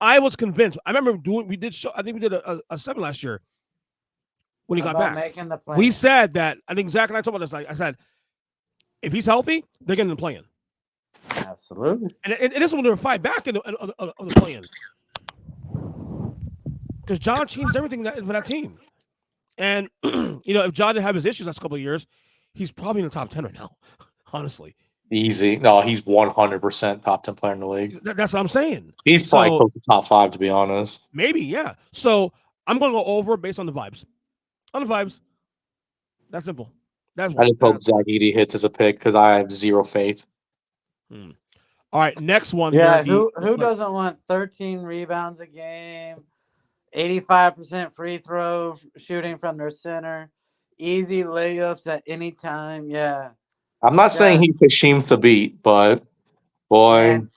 I was convinced. I remember we did a 7 last year when he got back. We said that. I think Zach and I talked about this. I said, if he's healthy, they're getting the play-in. Absolutely. And it is when they're fight back in the play-in. Because John changed everything for that team. And, if John didn't have his issues last couple of years, he's probably in the top 10 right now, honestly. Easy. No, he's 100% top 10 player in the league. That's what I'm saying. He's probably close to top 5, to be honest. Maybe, yeah. So I'm going to go over based on the vibes. On the vibes. That's simple. I just hope Zach Edey hits as a pick because I have zero faith. All right, next one. Yeah, who doesn't want 13 rebounds a game, 85% free throw shooting from their center, easy layups at any time? Yeah. I'm not saying he's Hashim Thabit, but boy. Man,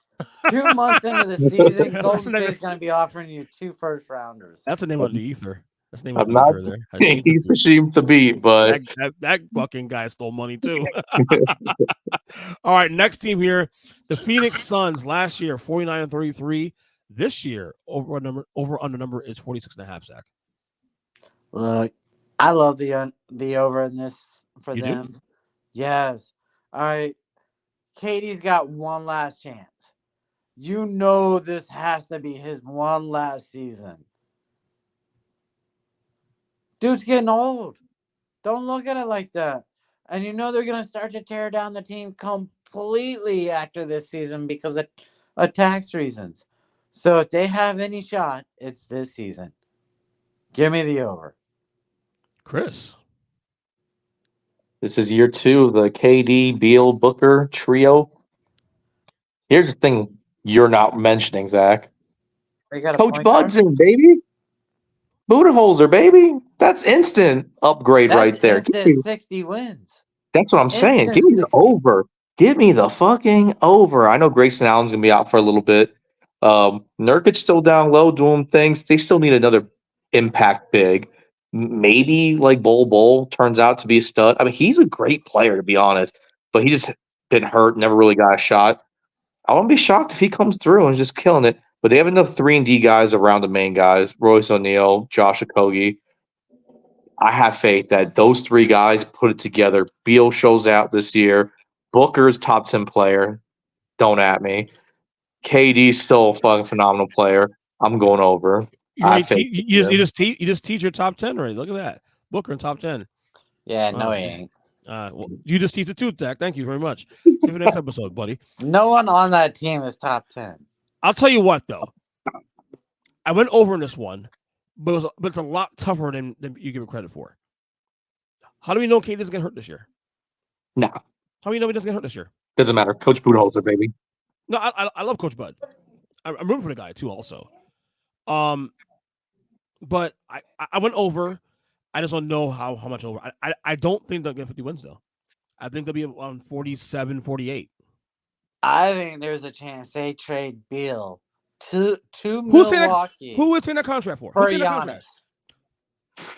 2 months into the season, Golden State's going to be offering you 2 first-rounders. That's the name of the ether. That's the name I'm not saying he's Hashim Thabit, but that fucking guy stole money too. All right, next team here, the Phoenix Suns. Last year, 49-33. This year, over under number is 46.5. Zach. Look, I love the over in this for them. Do? Yes. All right. Katie's got one last chance. You know this has to be his one last season. Dude's getting old. Don't look at it like that. And you know they're going to start to tear down the team completely after this season because of tax reasons. So if they have any shot, it's this season. Give me the over. Kris. This is year 2 of the KD, Beal, Booker trio. Here's the thing you're not mentioning, Zach. They got a Coach point guard? Budson, baby. Budenholzer, baby. That's instant upgrade That's right there. instant 60 wins. That's what I'm saying. Instant Give me the 60. over. Give me the fucking over. I know Grayson Allen's gonna be out for a little bit. Nurkic's still down low doing things. They still need another impact big. Maybe like Bull turns out to be a stud. I mean, he's a great player to be honest, but he just been hurt, never really got a shot. I wouldn't be shocked if he comes through and is just killing it. But they have enough 3-and-D guys around the main guys, Royce O'Neal, Josh Okogie. I have faith that those 3 guys put it together. Beal shows out this year. Booker's top 10 player. Don't at me. KD's still a fucking phenomenal player. I'm going over. You just teach your top 10 already. Look at that. Booker in top 10. Yeah, no, he ain't. Well, you just teach the tooth, Zach. Thank you very much. See you for the next episode, buddy. No one on that team is top 10. I'll tell you what, though. I went over in this one, but it's a lot tougher than you give it credit for. How do we know KD doesn't get hurt this year? No. How do we know he doesn't get hurt this year? Doesn't matter. Coach Budenholzer, baby. No, I love Coach Bud. I'm rooting for the guy, too, also. But I went over. I just don't know how much over. I don't think they'll get 50 wins, though. I think they'll be on 47, 48. I think there's a chance they trade Beal to Who's Milwaukee. Who is in that contract for? For Giannis.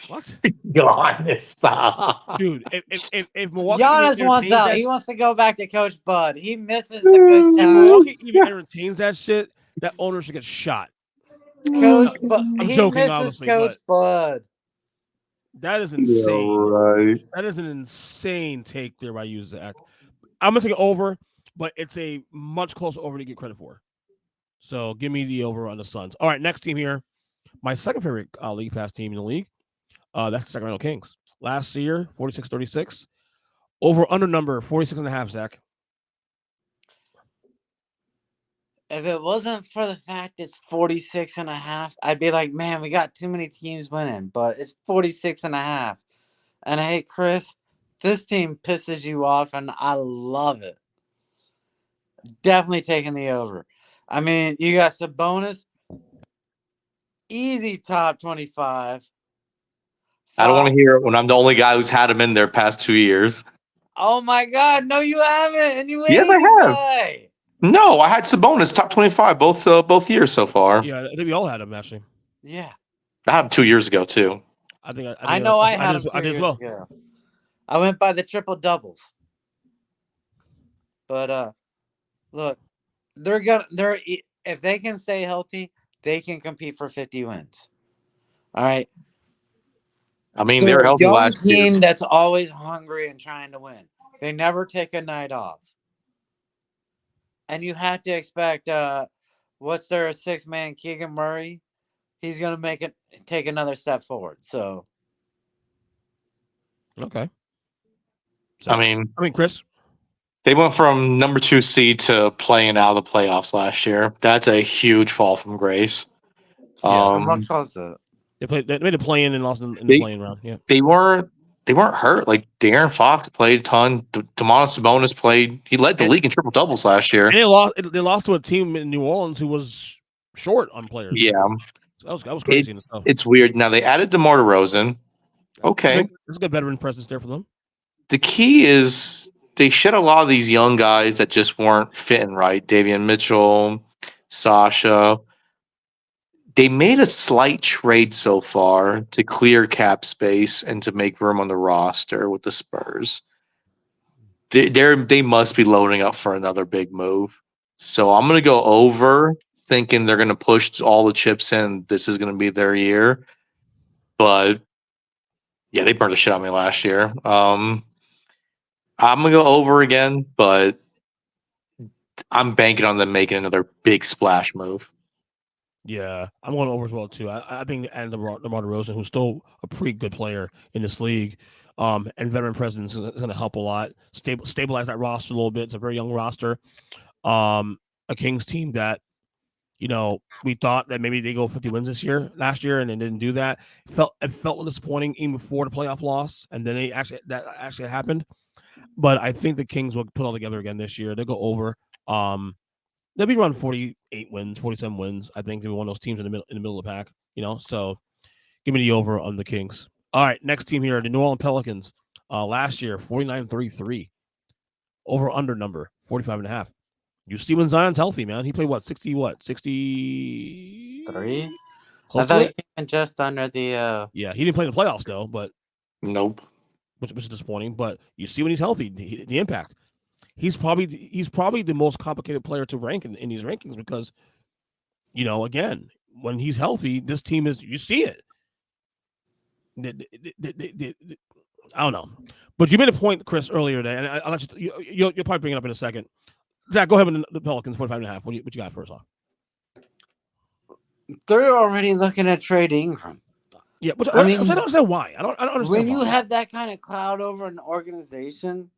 What? Giannis, stop. Dude, if Milwaukee Giannis wants out. He wants to go back to Coach Bud. He misses the good times. Milwaukee even entertains that shit, that owner should get shot. Coach Bud. He joking, misses obviously, Coach Bud. That is insane. Yeah, right. That is an insane take there by you, Zach. I'm going to take it over, but it's a much closer over to get credit for. So give me the over on the Suns. All right, next team here. My second favorite league pass team in the league. That's the Sacramento Kings. Last year, 46-36. Over under number 46.5, Zach. If it wasn't for the fact it's 46.5, I'd be like, man, we got too many teams winning, but it's 46.5. And hey, Kris, this team pisses you off, and I love it. Definitely taking the over. I mean, you got Sabonis, easy top 25. I don't want to hear it when I'm the only guy who's had him in there past 2 years. Oh my God, no, you haven't, and you Yes, I have. guy. No, I had Sabonis top 25 both years so far. Yeah, I think we all had him actually. Yeah, I had him 2 years ago too. I think I know I had him 2 I did years as well. ago. I went by the triple doubles. But look, they're if they can stay healthy, they can compete for 50 wins. All right. I mean, they were healthy last year. Team that's always hungry and trying to win. They never take a night off. And you have to expect what's their 6-man Keegan Murray? He's gonna take another step forward. So okay. So, I mean, Kris, they went from number 2 seed to playing out of the playoffs last year. That's a huge fall from grace. Yeah, what caused that? They made a play-in and lost in the play-in round. Yeah, they weren't hurt. Like De'Aaron Fox played a ton. Domantas Sabonis played. He led the league in triple doubles last year. And they lost to a team in New Orleans who was short on players. Yeah, so that was crazy. It's weird. Now they added DeMar DeRozan. Okay, there's a good veteran presence there for them. The key is they shed a lot of these young guys that just weren't fitting right. Davion Mitchell, Sasha. They made a slight trade so far to clear cap space and to make room on the roster with the Spurs. They must be loading up for another big move. So I'm going to go over, thinking they're going to push all the chips in. This is going to be their year. But, yeah, they burned the shit out of me last year. I'm going to go over again, but I'm banking on them making another big splash move. Yeah, I'm going over as well too. I think and DeMar DeRozan, who's still a pretty good player in this league, and veteran presence is going to help a lot. Stabilize that roster a little bit. It's a very young roster. a Kings team that, we thought that maybe they go 50 wins last year, and they didn't do that. It felt disappointing even before the playoff loss, and then that actually happened. But I think the Kings will put all together again this year. They'll go over. They'll be around 48 wins, 47 wins. I think they'll be one of those teams in the middle of the pack. So give me the over on the Kings. All right, next team here, the New Orleans Pelicans. Last year, 49-33. Over under number 45.5. You see when Zion's healthy, man. He played 63? I thought he came in just under the. Yeah, he didn't play in the playoffs though, but nope, which is disappointing. But you see when he's healthy, the impact. He's probably the most complicated player to rank in these rankings because, again, when he's healthy, this team is, you see it. I don't know, but you made a point, Kris, earlier today, and I'll let you'll probably bring it up in a second. Zach, go ahead with the Pelicans 45.5. What you got first off? They're already looking at trade Ingram. Yeah, but I don't understand why. I don't understand. When you have that kind of cloud over an organization,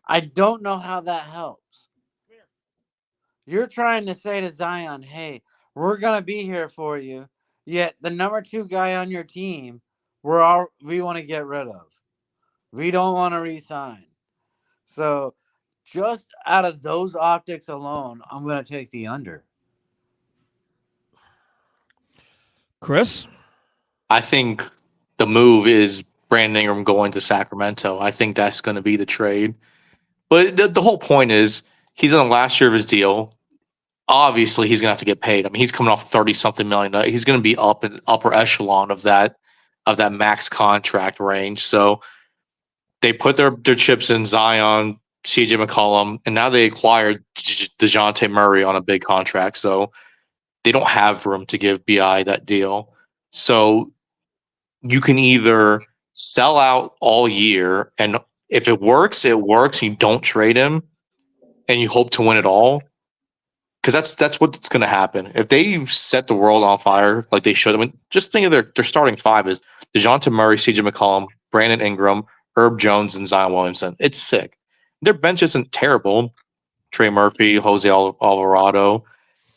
I don't know how that helps. You're trying to say to Zion, hey, we're going to be here for you, yet the number 2 guy on your team, we want to get rid of. We don't want to re-sign. So just out of those optics alone, I'm going to take the under. Kris? I think the move is Brandon Ingram going to Sacramento. I think that's going to be the trade. But the whole point is he's in the last year of his deal. Obviously, he's going to have to get paid. I mean, he's coming off 30-something million. He's going to be up in upper echelon of that max contract range. So they put their chips in Zion, CJ McCollum, and now they acquired DeJounte Murray on a big contract. So they don't have room to give BI that deal. So you can either sell out all year, and if it works, it works. You don't trade him, and you hope to win it all. Because that's what's going to happen. If they set the world on fire like they should, I mean, just think of their starting 5 is DeJounte Murray, CJ McCollum, Brandon Ingram, Herb Jones, and Zion Williamson. It's sick. Their bench isn't terrible. Trey Murphy, Jose Alvarado.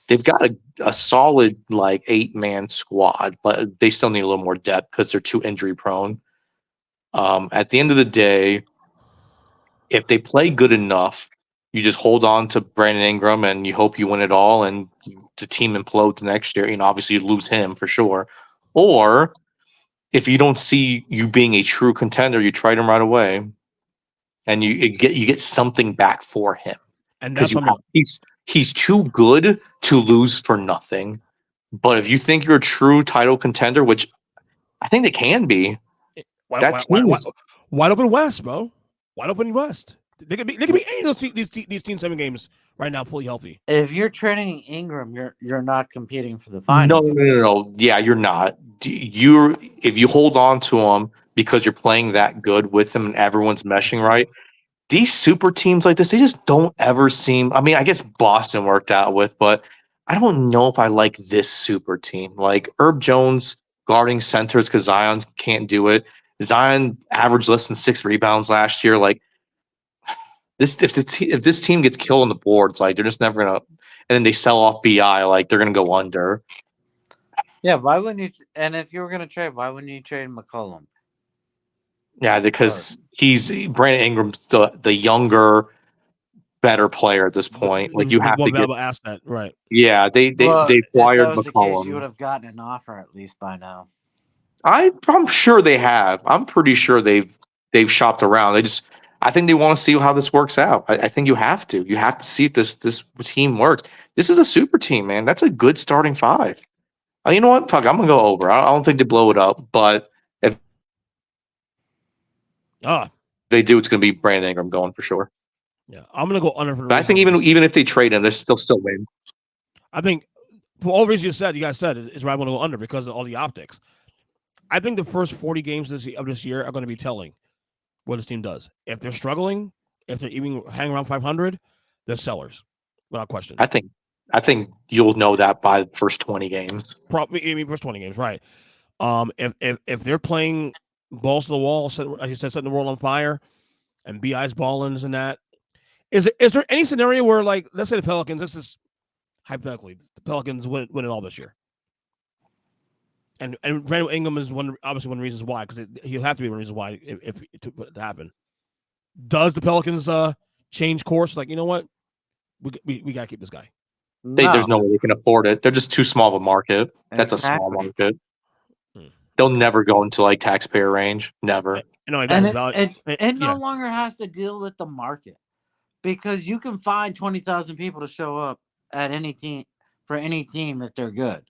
They've got a solid 8-man squad, but they still need a little more depth because they're too injury prone. At the end of the day, if they play good enough, you just hold on to Brandon Ingram and you hope you win it all and the team implodes next year. Obviously you lose him for sure. Or if you don't see you being a true contender, you trade him right away and you get something back for him. And that's he's too good to lose for nothing. But if you think you're a true title contender, which I think they can be, wide open West, bro. Wide open West. They could be any of these teams 7 games right now fully healthy. If you're trading Ingram, you're not competing for the finals. No. Yeah, you're not. If you hold on to him because you're playing that good with him and everyone's meshing right, these super teams like this, they just don't ever seem. I mean, I guess Boston worked out with, but I don't know if I like this super team. Like Herb Jones guarding centers because Zion can't do it. Zion averaged less than 6 rebounds last year. Like this, if this team gets killed on the boards, like they're just never gonna. And then they sell off BI, like they're gonna go under. Yeah, why wouldn't you? And if you were gonna trade, why wouldn't you trade McCollum? Yeah, because Brandon Ingram's the younger, better player at this point. Like you have to get asset, right? Yeah, they acquired if that was McCollum. The case, you would have gotten an offer at least by now. I'm sure they have. I'm pretty sure they've shopped around. I think they want to see how this works out. I think you have to. You have to see if this team works. This is a super team, man. That's a good starting 5. You know what? Fuck, I'm gonna go over. I don't think they blow it up, but if they do, it's gonna be Brandon Ingram going for sure. Yeah, I'm gonna go under. But I think even if they trade him, they're still win. I think for all the reasons you guys said is why I want to go under because of all the optics. I think the first 40 games of this year are going to be telling what this team does. If they're struggling, if they're even hanging around 500, they're sellers, without question. I think you'll know that by the first 20 games. Probably, first 20 games, right? If they're playing balls to the wall, like you said, setting the world on fire, and BI's balling and that, is there any scenario where, like, let's say the Pelicans, this is hypothetically, the Pelicans win it all this year. And Randall Ingram is obviously one of the reasons why, because he'll have to be one of the reasons why if to happen. Does the Pelicans change course? Like, you know what? We got to keep this guy. There's no way they can afford it. They're just too small of a market. That's a small market. They'll never go into like taxpayer range. Never. It no longer has to deal with the market, because you can find 20,000 people to show up at any team for any team if they're good.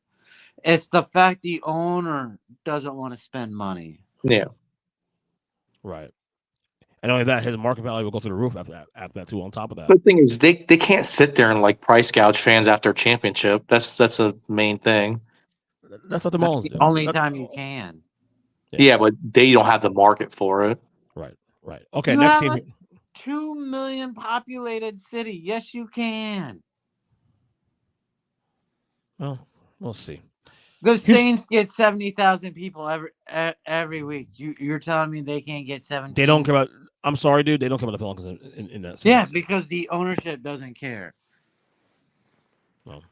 It's the fact the owner doesn't want to spend money. Yeah. Right. And only that, his market value will go through the roof after that too. On top of that, the thing is, they can't sit there and like price gouge fans after a championship. That's a main thing. That's what the Marlins do. Only time you can. Yeah, but they don't have the market for it. Right. Okay, next team. 2 million populated city. Yes, you can. Well, we'll see. The Saints get 70,000 people every week. You're telling me they can't get 70? They don't care about. I'm sorry, dude. They don't care about the Pelicans in that sense. Yeah, because the ownership doesn't care. Well,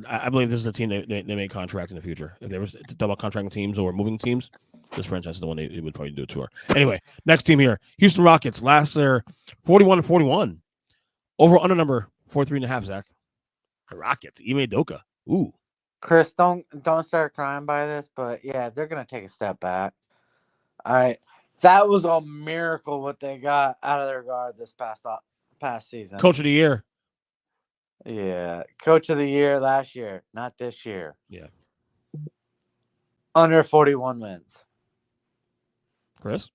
I believe this is a team they may contract in the future. If they were double contracting teams or moving teams, this franchise is the one they would probably do it to. Anyway, next team here, Houston Rockets. Last year, 41-41. Over under number 43.5. Zach. The Rockets. Ime Udoka. Ooh. Chris, don't start crying by this, but yeah, they're gonna take a step back. All right, that was a miracle what they got out of their guard this past season. Coach of the year. Yeah, coach of the year last year, not this year. Yeah. Under 41 wins. Chris?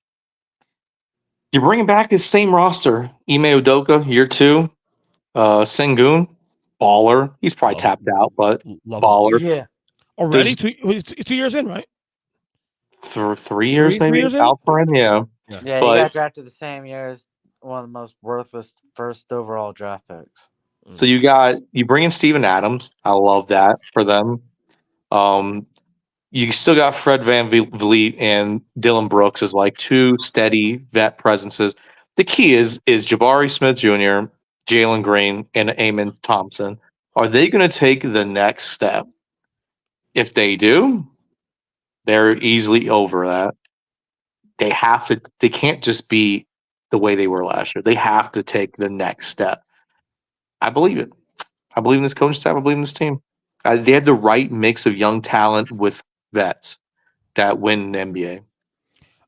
You're bringing back his same roster. Ime Udoka, year 2. Sengun, baller. He's probably tapped out, but baller. Yeah. Already? 2 years in, right? 3 years, maybe? 3 years in? Alperen, yeah. Yeah, he got drafted the same year as one of the most worthless first overall draft picks. So you bring in Steven Adams. I love that for them. You still got Fred VanVleet and Dylan Brooks as like 2 steady vet presences. The key is Jabari Smith Jr., Jalen Green, and Amen Thompson. Are they going to take the next step? If they do, they're easily over that. They have to. They can't just be the way they were last year. They have to take the next step. I believe it. I believe in this coaching staff. I believe in this team. They had the right mix of young talent with vets that win the NBA.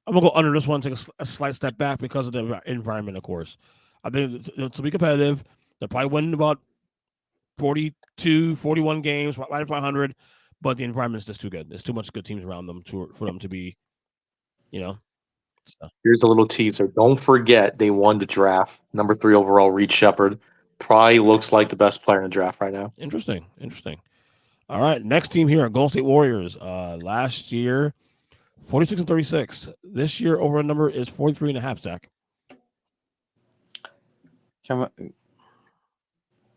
I'm going to go under this one, take a slight step back because of the environment, of course. I think to be competitive, they're probably winning about 42, 41 games, right at 500, but the environment is just too good. There's too much good teams around them for them to be, So. Here's a little teaser. Don't forget they won the draft. Number 3 overall, Reed Shepard. Probably looks like the best player in the draft right now. Interesting. All right, next team here, Golden State Warriors. Last year, 46-36. This year, over a number is 43.5. Zach.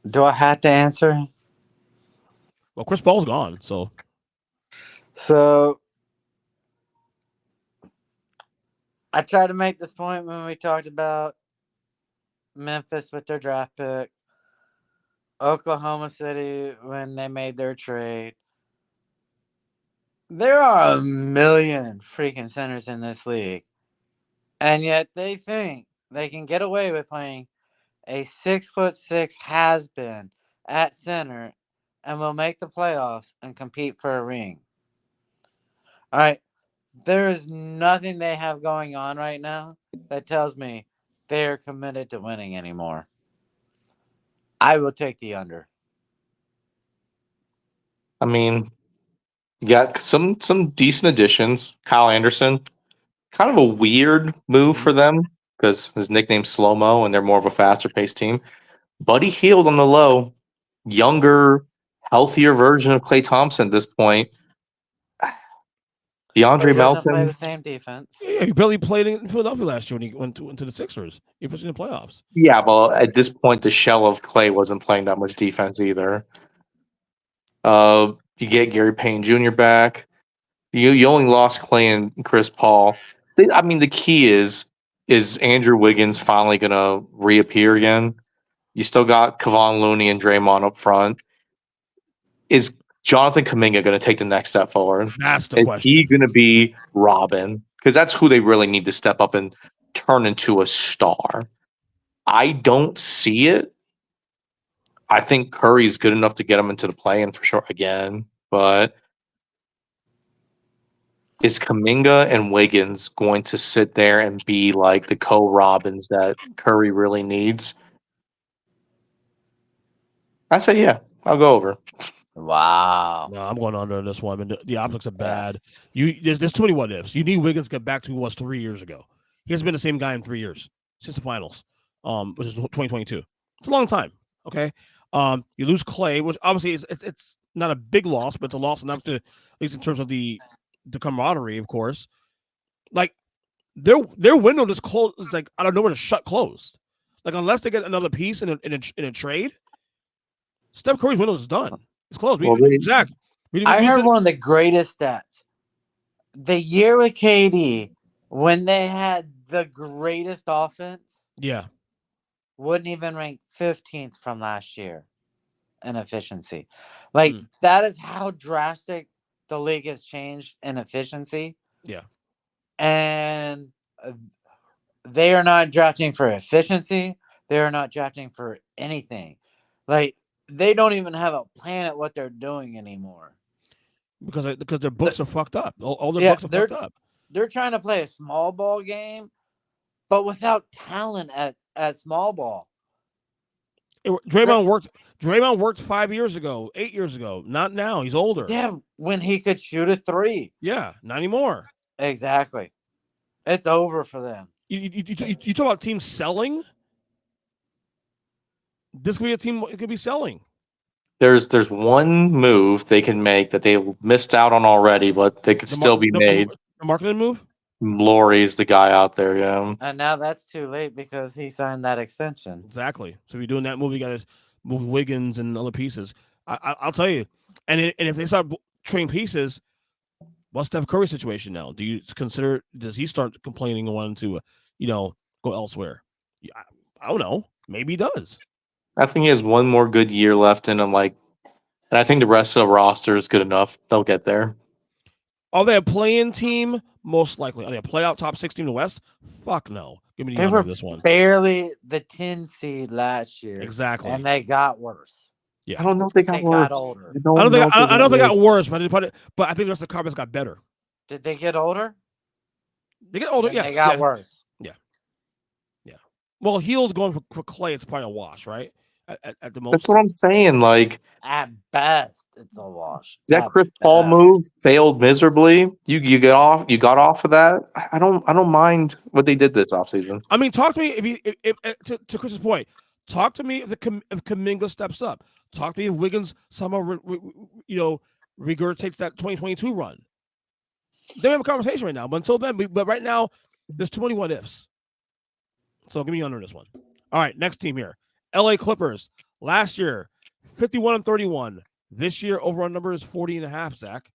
Do I have to answer? Well, Chris Paul's gone, so. I tried to make this point when we talked about Memphis with their draft pick, Oklahoma City when they made their trade. There are a million freaking centers in this league, and yet they think they can get away with playing a 6'6" has-been at center and will make the playoffs and compete for a ring. All right. There is nothing they have going on right now that tells me they are committed to winning anymore. I will take the under. I mean, you got some decent additions. Kyle Anderson, kind of a weird move for them because his nickname's Slow-Mo and they're more of a faster-paced team. Buddy Hield on the low, younger, healthier version of Klay Thompson at this point. DeAndre Melton play the same defense. Yeah, he barely played in Philadelphia last year when he went to the Sixers. He was in the playoffs. Yeah, well, at this point, the shell of Klay wasn't playing that much defense either. You get Gary Payne Jr. back. You only lost Klay and Chris Paul. The key is Andrew Wiggins finally going to reappear again? You still got Kevon Looney and Draymond up front. Is Jonathan Kuminga going to take the next step forward? That's the Is question. he going to be Robin? Because that's who they really need to step up and turn into a star. I don't see it. I think Curry's good enough to get him into the play-in for sure again, but is Kuminga and Wiggins going to sit there and be like the co-Robins that Curry really needs? I say, yeah, I'll go over. Wow. No, I'm going under this one. I mean, the optics are bad. There's too many what ifs. You need Wiggins to get back to who he was 3 years ago. He hasn't been the same guy in 3 years since the finals, which is 2022. It's a long time. Okay. You lose Clay, which obviously it's not a big loss, but it's a loss enough to, at least in terms of the camaraderie, of course. Like their window just closed. It's like I don't know where to shut closed. Like unless they get another piece in a trade, Steph Curry's window is done. It's closed. Zach, I heard one of the greatest stats. The year with KD, when they had the greatest offense, yeah, wouldn't even rank 15th from last year in efficiency. Like that is how drastic the league has changed in efficiency. Yeah. And they are not drafting for efficiency. They are not drafting for anything. Like they don't even have a plan at what they're doing anymore. Because their books are fucked up. All their books are fucked up. They're trying to play a small ball game, but without talent at small ball. Draymond worked 5 years ago, 8 years ago. Not now. He's older. Yeah, when he could shoot a three. Yeah, not anymore. Exactly. It's over for them. You talk about teams selling. This could be a team. It could be selling. There's one move they can make that they missed out on already, but they could still be made. A marketing move? Laurie's the guy out there, yeah. And now that's too late because he signed that extension. Exactly. So if you're doing that move, you got to move Wiggins and other pieces. I'll tell you. And if they start trading pieces, what's Steph Curry's situation now? Do you consider? Does he start complaining and wanting to, go elsewhere? I don't know. Maybe he does. I think he has one more good year left in him. And I think the rest of the roster is good enough. They'll get there. Are they a play-in team? Most likely. Are they a playoff top 16 in the West? Fuck no. Give me the under this one. Barely the 10 seed last year. Exactly. And they got worse. Yeah. I don't know if they got worse. Got older. I don't think they got worse, but I think the rest of the conference got better. Did they get older? They get older, and yeah. They got worse. Yeah. Yeah. Well, Hield's going for Clay. It's probably a wash, right? At the most. That's what I'm saying. At best, it's a wash. That Chris Paul move failed miserably. You got off of that. I don't mind what they did this offseason. I mean, talk to me if to Chris's point. Talk to me if Kuminga steps up. Talk to me if Wiggins somehow regurgitates that 2022 run. They have a conversation right now, but until then, but right now, there's too many what ifs. So give me under this one. All right, next team here. LA Clippers. Last year, 51-31. This year, over-on number is 40.5, Zach.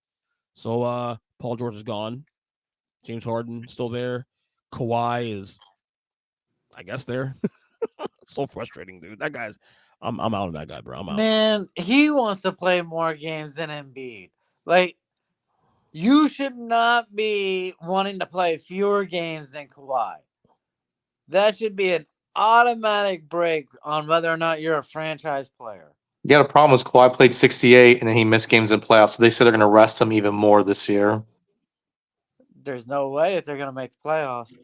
So Paul George is gone. James Harden still there. Kawhi is, I guess, there. So frustrating, dude. That guy's, I'm out on that guy, bro. I'm out. Man, he wants to play more games than Embiid. Like, you should not be wanting to play fewer games than Kawhi. That should be an automatic break on whether or not you're a franchise player. You got a problem with Kawhi played 68 and then he missed games in playoffs. So they said they're going to rest him even more this year. There's no way if they're going to make the playoffs.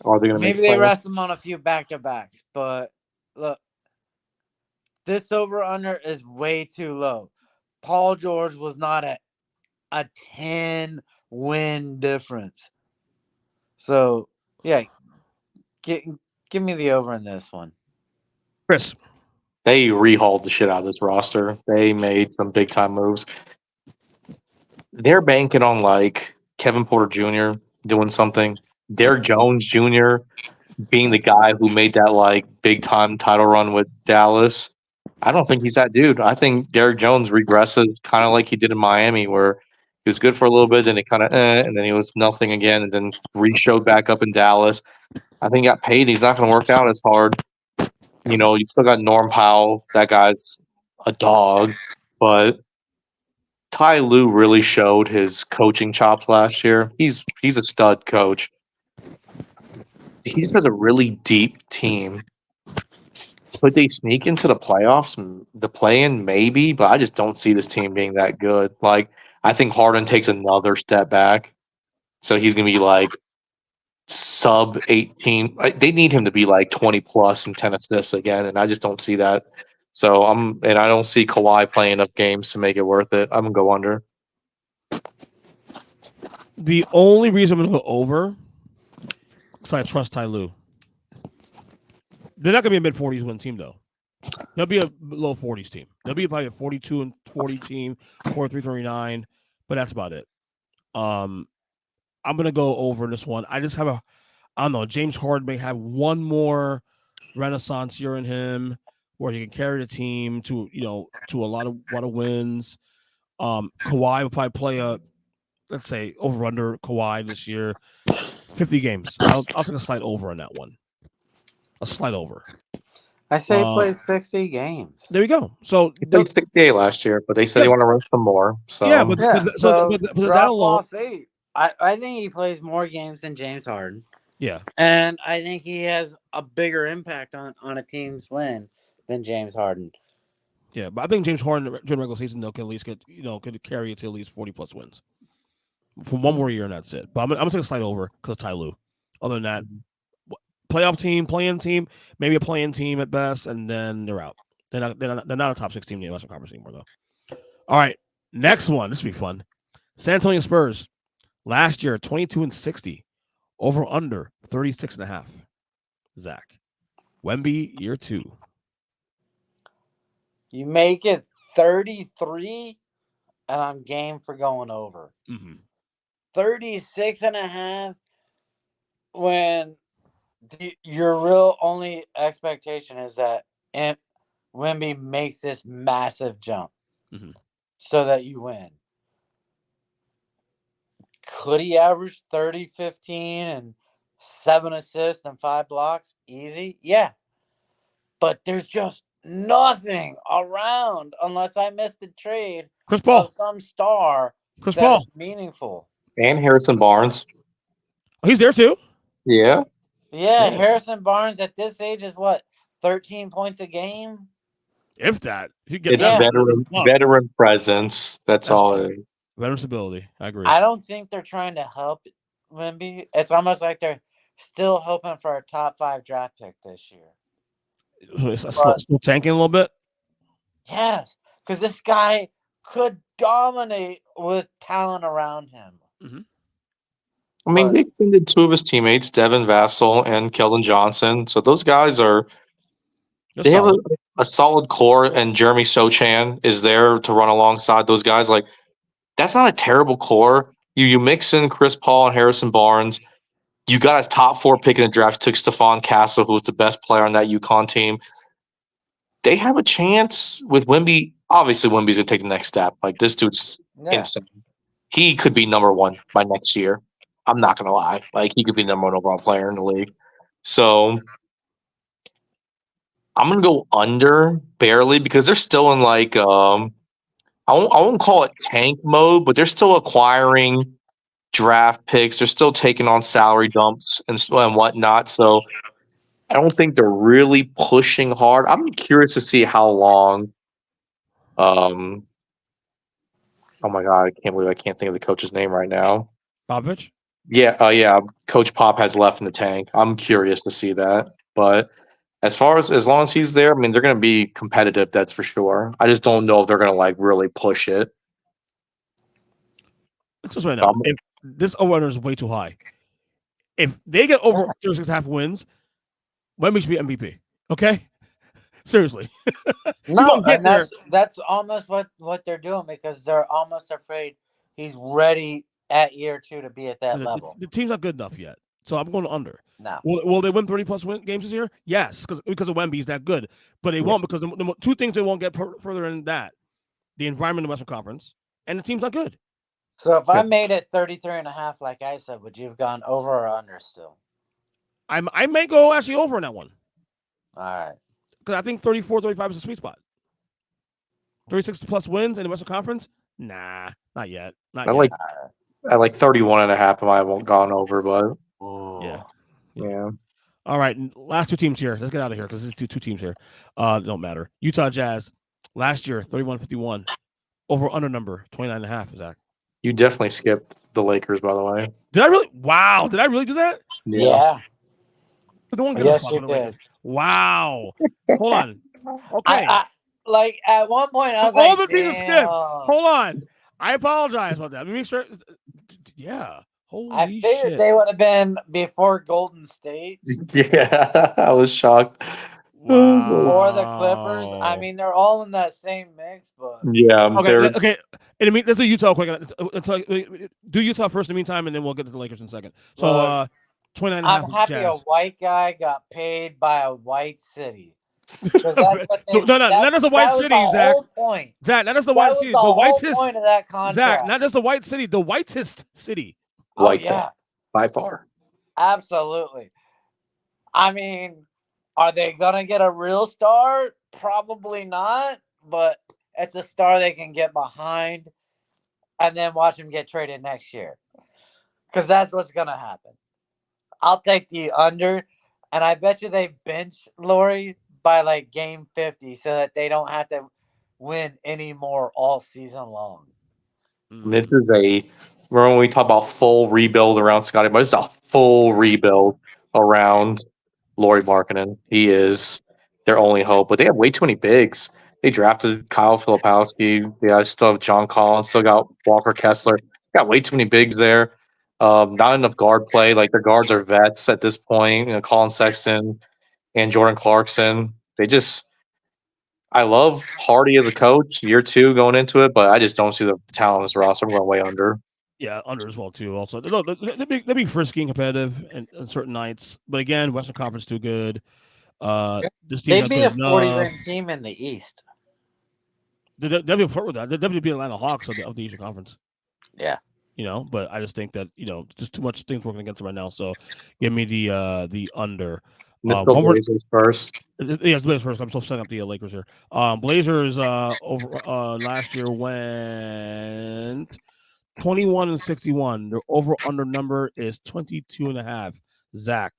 Or are they going to Maybe they rest him on a few back-to-backs. But look, this over-under is way too low. Paul George was not a 10-win difference. So, yeah, give me the over in this one. Kris. They rehauled the shit out of this roster. They made some big-time moves. They're banking on, Kevin Porter Jr. doing something. Derrick Jones Jr. being the guy who made that, big-time title run with Dallas. I don't think he's that dude. I think Derrick Jones regresses kind of like he did in Miami, where he was good for a little bit, and it kind of and then he was nothing again, and then re-showed back up in Dallas. I think he got paid. He's not going to work out as hard. You know, you still got Norm Powell. That guy's a dog. But Ty Lue really showed his coaching chops last year. He's a stud coach. He just has a really deep team. Could they sneak into the playoffs? The play-in, maybe, but I just don't see this team being that good. Like, I think Harden takes another step back. So he's going to be like sub 18. They need him to be like 20 plus and 10 assists again, and I just don't see that. So I don't see Kawhi playing enough games to make it worth it. I'm going to go under. The only reason I'm going to go over is I trust Ty Lue. They're not going to be a mid-40s win team, though. They'll be a low 40s team. They'll be probably a 42 and 40 team, 43-39, but that's about it. I'm going to go over this one. I just have I don't know, James Harden may have one more renaissance year in him where he can carry the team to a lot of wins. Kawhi will probably play let's say over under Kawhi this year, 50 games. I'll take a slight over on that one. A slight over. I say he plays 60 games. There we go. So he played 68 last year, but they said they want to run some more. So yeah, but drop off 8. I think he plays more games than James Harden. Yeah, and I think he has a bigger impact on a team's win than James Harden. Yeah, but I think James Harden during regular season though can at least could carry it to at least 40 plus wins for one more year, and that's it. But I'm gonna take a slight over because of Ty Lue. Other than that, playoff team, play-in team, maybe a play-in team at best, and then they're out. They're not a top 6 team in the Western Conference anymore, though. All right, next one. This will be fun. San Antonio Spurs last year 22-60, over under 36.5. Zach, Wemby year 2. You make it 33, and I'm game for going over. 36.5 when your real only expectation is that Wemby makes this massive jump so that you win. Could he average 30, 15, and 7 assists and 5 blocks? Easy? Yeah. But there's just nothing around unless I missed a trade Chris Paul. of some star Chris Paul. is meaningful. And Harrison Barnes. Oh, he's there too? Yeah. Yeah, shit. Harrison Barnes at this age is what? 13 points a game? If that. It's veteran presence. That's all it is. Veteran stability. I agree. I don't think they're trying to help Wemby. It's almost like they're still hoping for a top 5 draft pick this year. Still tanking a little bit? Yes, because this guy could dominate with talent around him. I mean, they extended 2 of his teammates, Devin Vassell and Keldon Johnson. So those guys have a solid core, and Jeremy Sochan is there to run alongside those guys. Like, that's not a terrible core. You mix in Chris Paul and Harrison Barnes. You got a top 4 pick in the draft, took Stephon Castle, who's the best player on that UConn team. They have a chance with Wemby. Obviously, Wemby's going to take the next step. Like, this dude's insane. He could be number 1 by next year. I'm not going to lie. Like, he could be the number 1 overall player in the league. So I'm going to go under barely because they're still in like I won't call it tank mode, but they're still acquiring draft picks. They're still taking on salary dumps and whatnot. So I don't think they're really pushing hard. I'm curious to see how long. Oh my God, I can't believe I can't think of the coach's name right now. Popovich? Yeah. Coach Pop has left in the tank. I'm curious to see that. But as long as he's there, I mean, they're going to be competitive. That's for sure. I just don't know if they're going to like really push it. It's just right now. If this over is way too high. If they get over 36.5 wins, Wemby should be MVP. Okay, seriously. No, and that's almost what they're doing because they're almost afraid he's ready at year 2 to be at that level. The team's not good enough yet, so I'm going under. No. Will they win 30 plus games this year? Yes, because of Wemby's that good, but they won't because the 2 things they won't get further in that: the environment in the Western Conference and the team's not good. So if I made it 33.5, like I said, would you have gone over or under still? I may go actually over on that one. All right. Because I think 34, 35 is a sweet spot. 36 plus wins in the Western Conference? Nah, not yet. Not I yet. like 31.5. I won't gone over, but yeah. All right, last two teams here. Let's get out of here because there's two teams here. Don't matter. Utah Jazz last year 31-51. Over under number 29.5. Zach. You definitely skipped the Lakers, by the way. Did I really? Wow. Did I really do that? Yeah. No one gives Yes, a fuck you about the Lakers. did. Wow. Hold on. Okay. I like at one point I was all like, the teams skipped. Hold on. I apologize about that. Let me make sure. Yeah. Holy I figured shit. they would have been before Golden State. Yeah, I was shocked. Wow. Or the Clippers. I mean, they're all in that same mix, but Yeah. Okay. And I mean, let's do Utah quick. Do Utah first in the meantime, and then we'll get to the Lakers in a second. So, 29.5. I'm happy Jazz. a white guy got paid by a white city. That's what no, that is a white city, the Zach. whole point. Zach, that is the white city. The whole whitest point of that contract. Zach, not just the white city, the whitest city. Oh, yeah. By far. Absolutely. I mean, are they going to get a real star? Probably not, but it's a star they can get behind and then watch him get traded next year. Because that's what's going to happen. I'll take the under, and I bet you they bench Laurie by like game 50 so that they don't have to win anymore all season long. This is remember when we talk about full rebuild around Scotty, but it's a full rebuild around Lauri Markkanen. He is their only hope, but they have way too many bigs. They drafted Kyle Filipowski. They still have John Collins. Still got Walker Kessler. Got way too many bigs there. Not enough guard play. Like, their guards are vets at this point. You know, Colin Sexton and Jordan Clarkson. I love Hardy as a coach, year 2 going into it, but I just don't see the talent on this roster. I'm going way under. Yeah, under as well too. Also, they'll be frisky and competitive in certain nights, but again, Western Conference too good. This team they'd be a 40-win team in the East. They'll be apart with that. They'll definitely be Atlanta Hawks of the Eastern Conference. Yeah, but I just think that just too much things working against them right now. So give me the under. Let's go Blazers first. Yes, Blazers first. I'm still setting up the Lakers here. Blazers over last year went 21-61. Their over under number is 22.5. Zach.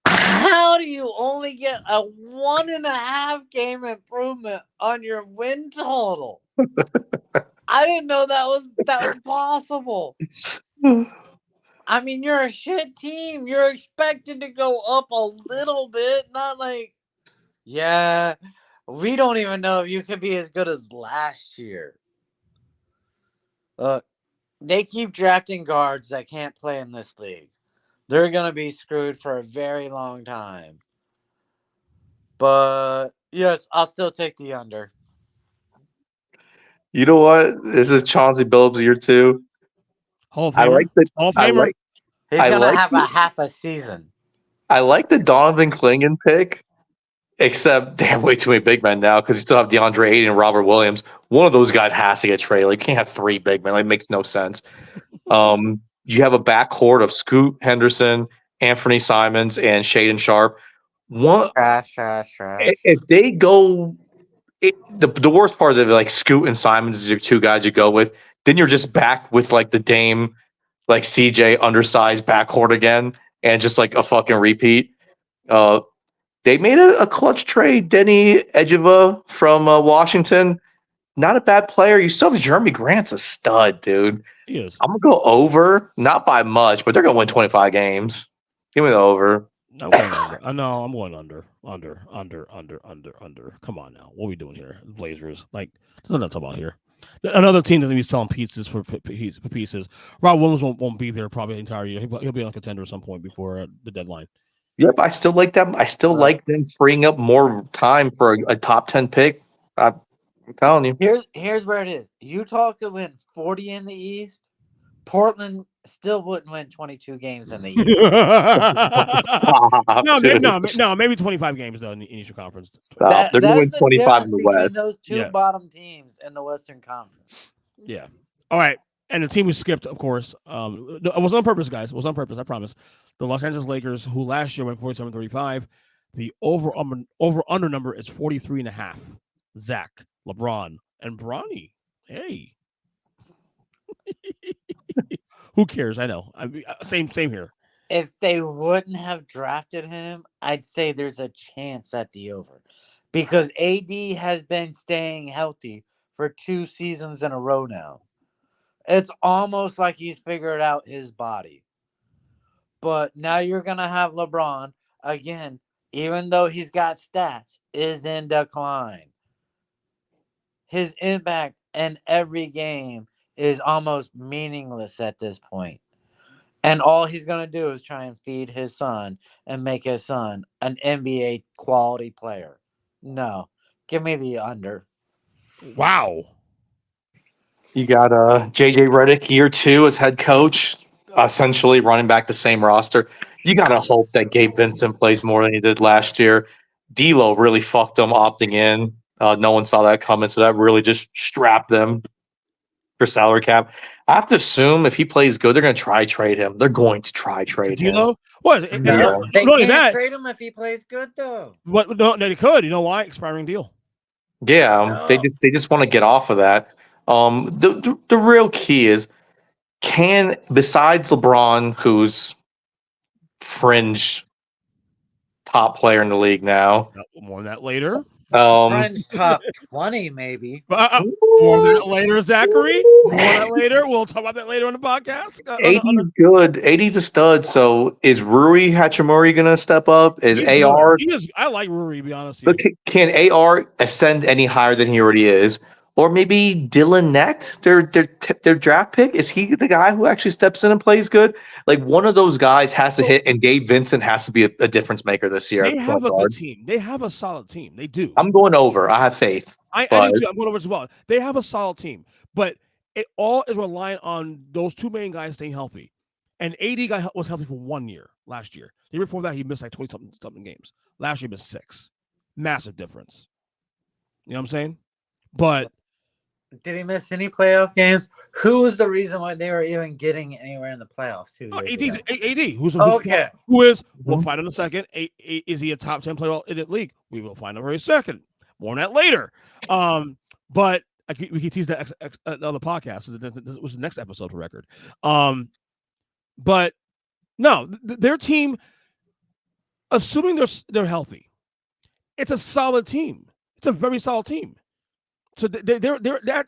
How do you only get a 1.5 game improvement on your win total? I didn't know that was possible. I mean, you're a shit team. You're expected to go up a little bit, not like, yeah, we don't even know if you could be as good as last year. Look, they keep drafting guards that can't play in this league. They're going to be screwed for a very long time. But, yes, I'll still take the under. You know what? This is Chauncey Billups year 2. Hall of Famer. Hall of Famer. He's going to have a half a season. I like the Donovan Clingan pick, except they have way too many big men now because you still have DeAndre Ayton and Robert Williams. One of those guys has to get traded. Like, you can't have 3 big men. Like, it makes no sense. You have a backcourt of Scoot Henderson, Anthony Simons, and Shaedon Sharpe. Trash. If they go, the worst part is if like Scoot and Simons is your 2 guys you go with, then you're just back with like the Dame, like CJ undersized backcourt again, and just like a fucking repeat. They made a clutch trade. Denny Edjeva from Washington. Not a bad player. You still have Jeremy Grant's a stud, dude. He is. I'm going to go over, not by much, but they're going to win 25 games. Give me the over. I'm going under. I know I'm going under. Come on now. What are we doing here? Blazers. Like, there's nothing to talk about here. Another team doesn't be selling pizzas for pieces. Rob Williams won't be there probably the entire year. He'll be on a contender at some point before the deadline. Yep, I still like them. I still like them freeing up more time for a top 10 pick. I'm telling you. Here's where it is. Utah could win 40 in the East. Portland still wouldn't win 22 games in the East. No, maybe 25 games though in the Eastern Conference. They're going to win 25 in the West. Those 2 bottom teams in the Western Conference. Yeah. All right. And the team we skipped, of course, it was on purpose, guys. It was on purpose, I promise. The Los Angeles Lakers, who last year went 47-35, the over-under number is 43.5. Zach, LeBron, and Bronny. Hey. Who cares? I know. Same here. If they wouldn't have drafted him, I'd say there's a chance at the over. Because AD has been staying healthy for 2 seasons in a row now. It's almost like he's figured out his body. But now you're going to have LeBron, again, even though he's got stats, is in decline. His impact in every game is almost meaningless at this point. And all he's going to do is try and feed his son and make his son an NBA quality player. No. Give me the under. Wow. You got JJ Redick year 2 as head coach, essentially running back the same roster. You got to hope that Gabe Vincent plays more than he did last year. D'Lo really fucked them opting in. No one saw that coming, so that really just strapped them for salary cap. I have to assume if he plays good, they're going to try trade him. They're going to try trade him. D'Lo? What? No, they not only can't that, trade him if he plays good, though. what? No, they could. You know why? Expiring deal. Yeah, No. they just want to get off of that. The real key is, can, besides LeBron, who's fringe top player in the league now, More on that later. French top 20, maybe. More on that later, Zachary. More on that later. We'll talk about that later on the podcast. AD's good. AD's a stud. So is Rui Hachimura going to step up? Is AR? I like Rui, to be honest. But can AR ascend any higher than he already is? Or maybe Dylan Necht, their draft pick? Is he the guy who actually steps in and plays good? Like, one of those guys has to hit, and Gabe Vincent has to be a difference maker this year. They have a good team. They have a solid team. They do. I'm going over. I have faith. I do too. I'm going over as well. They have a solid team, but it all is relying on those 2 main guys staying healthy. And AD was healthy for 1 year last year. The year before that, he missed like 20-something games. Last year, he missed 6. Massive difference. You know what I'm saying? But did he miss any playoff games? Who was the reason why they were even getting anywhere in the playoffs 2 years ago? AD. We'll find in a second. Is he a top 10 player in the league? We will find out very second. More on that later. But we can tease that another podcast. This was the next episode for record. But no, their team, assuming they're healthy, it's a solid team. It's a very solid team. So they're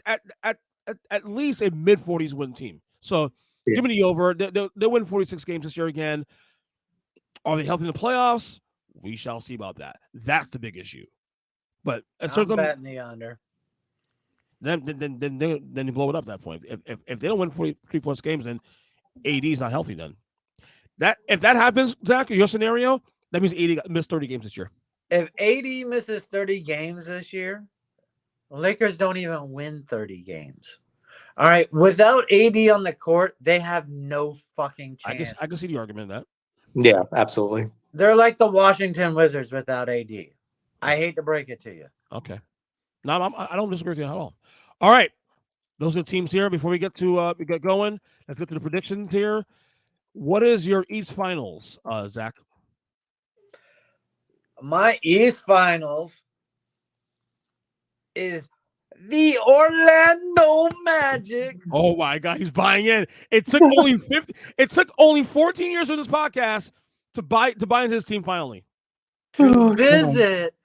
at least a mid-40s win team. So give me the over. They'll win 46 games this year again. Are they healthy in the playoffs? We shall see about that. That's the big issue. But I'm betting the under. Then you blow it up at that point. If they don't win 43+ games, then AD is not healthy. Then if that happens, Zach, your scenario, that means AD missed 30 games this year. If AD misses 30 games this year, Lakers don't even win 30 games. All right, without AD on the court, they have no fucking chance. I can see the argument in that. Yeah, absolutely. They're like the Washington Wizards without AD. I hate to break it to you. Okay. No, I don't disagree with you at all. All right. Those are the teams here. Before we get going, let's get to the predictions here. What is your East Finals, Zach? My East Finals is the Orlando Magic. Oh my God, he's buying in. It took only 14 years of this podcast to buy into his team finally. To visit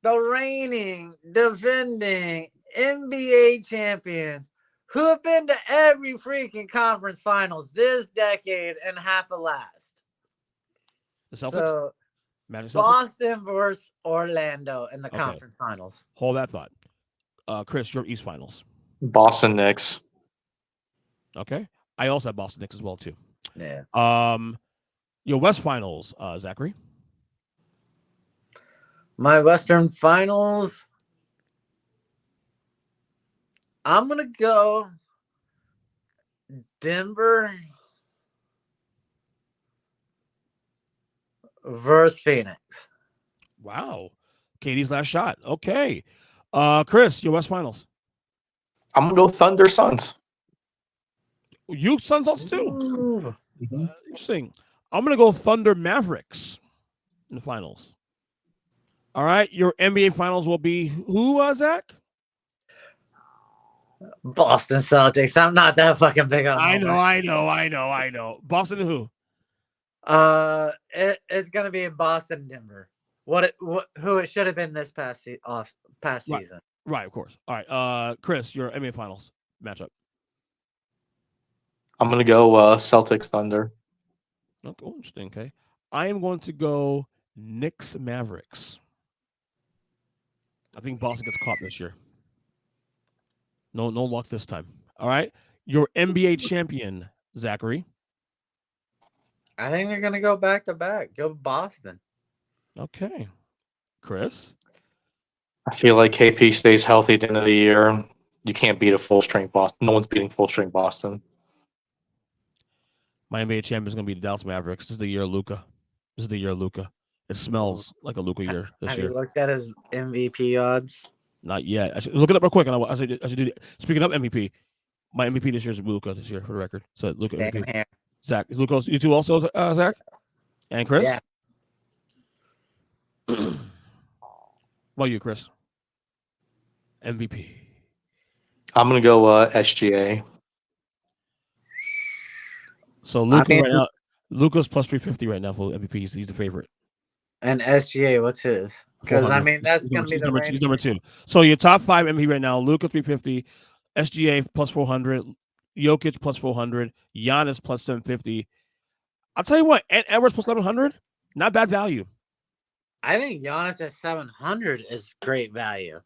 the reigning, defending NBA champions who have been to every freaking conference finals this decade and half the last. The Celtics? So, Magic Celtics? Boston versus Orlando in the conference finals. Hold that thought. Kris, your East Finals. Boston Knicks. Okay. I also have Boston Knicks as well, too. Yeah. Your West Finals, Zachary. My Western Finals, I'm going to go Denver versus Phoenix. Wow. Katie's last shot. Okay. Kris, your West Finals. I'm gonna go Thunder Suns. You Suns also too. Ooh. Interesting. I'm gonna go Thunder Mavericks in the finals. All right, your NBA finals will be who, Zach? Boston Celtics. I'm not that fucking big on. I know. Boston and who? It's gonna be in Boston, Denver. Who it should have been this past season. Right, of course. All right, Kris, your NBA finals matchup. I'm gonna go Celtics Thunder. Okay, interesting. Okay, I am going to go Knicks Mavericks. I think Boston gets caught this year. No luck this time. All right, your NBA champion, Zachary. I think they're gonna go back to back. Go Boston. Okay, Kris. I feel like KP stays healthy at the end of the year. You can't beat a full strength Boston. No one's beating full strength Boston. My NBA champion is going to be the Dallas Mavericks. This is the year of Luka. It smells like a Luka year this Have year. you looked at his MVP odds? Not yet. I should look it up real quick. And I should do. Speaking of MVP, my MVP this year is Luka this year for the record. So Luka MVP. Here. Zach, Luka, you two also, Zach, and Kris. Yeah. What about you, Kris? MVP. I'm gonna go SGA. So Luka right now, Luka's plus 350 right now for MVP. He's the favorite. And SGA, what's his? Because I mean that's gonna be he's number 2. So your top 5 MVP right now: Luka 350, SGA plus 400, Jokic plus 400, Giannis plus 750. I'll tell you what, Ed Edwards plus 1100, not bad value. I think Giannis at 700 is great value.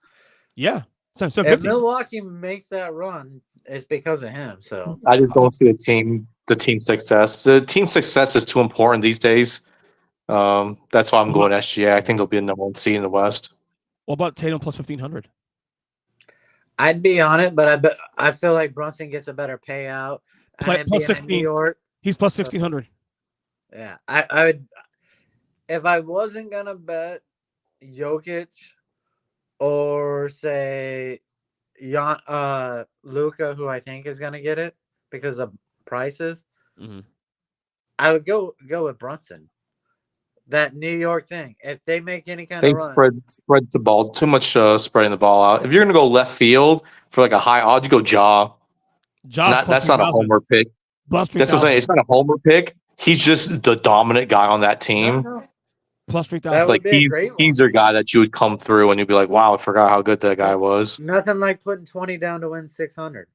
Yeah, 750. If Milwaukee makes that run, it's because of him. So I just don't see the team success. The team success is too important these days. That's why I'm going SGA. I think they'll be the number 1 seed in the West. What about Tatum plus 1500? I'd be on it, but I feel like Brunson gets a better payout. Plus 16. New York. He's plus 1600. Yeah, I would. If I wasn't gonna bet Jokic or say Luka, who I think is gonna get it because of prices, I would go with Brunson. That New York thing. If they make any kind of run, spread the ball too much. Spreading the ball out. If you're gonna go left field for like a high odds, you go Ja. That's not a homer pick. That's what I'm saying. It's not a homer pick. He's just the dominant guy on that team. Plus 3,000. Like he's their guy that you would come through and you'd be like, wow, I forgot how good that guy was. Nothing like putting 20 down to win 600.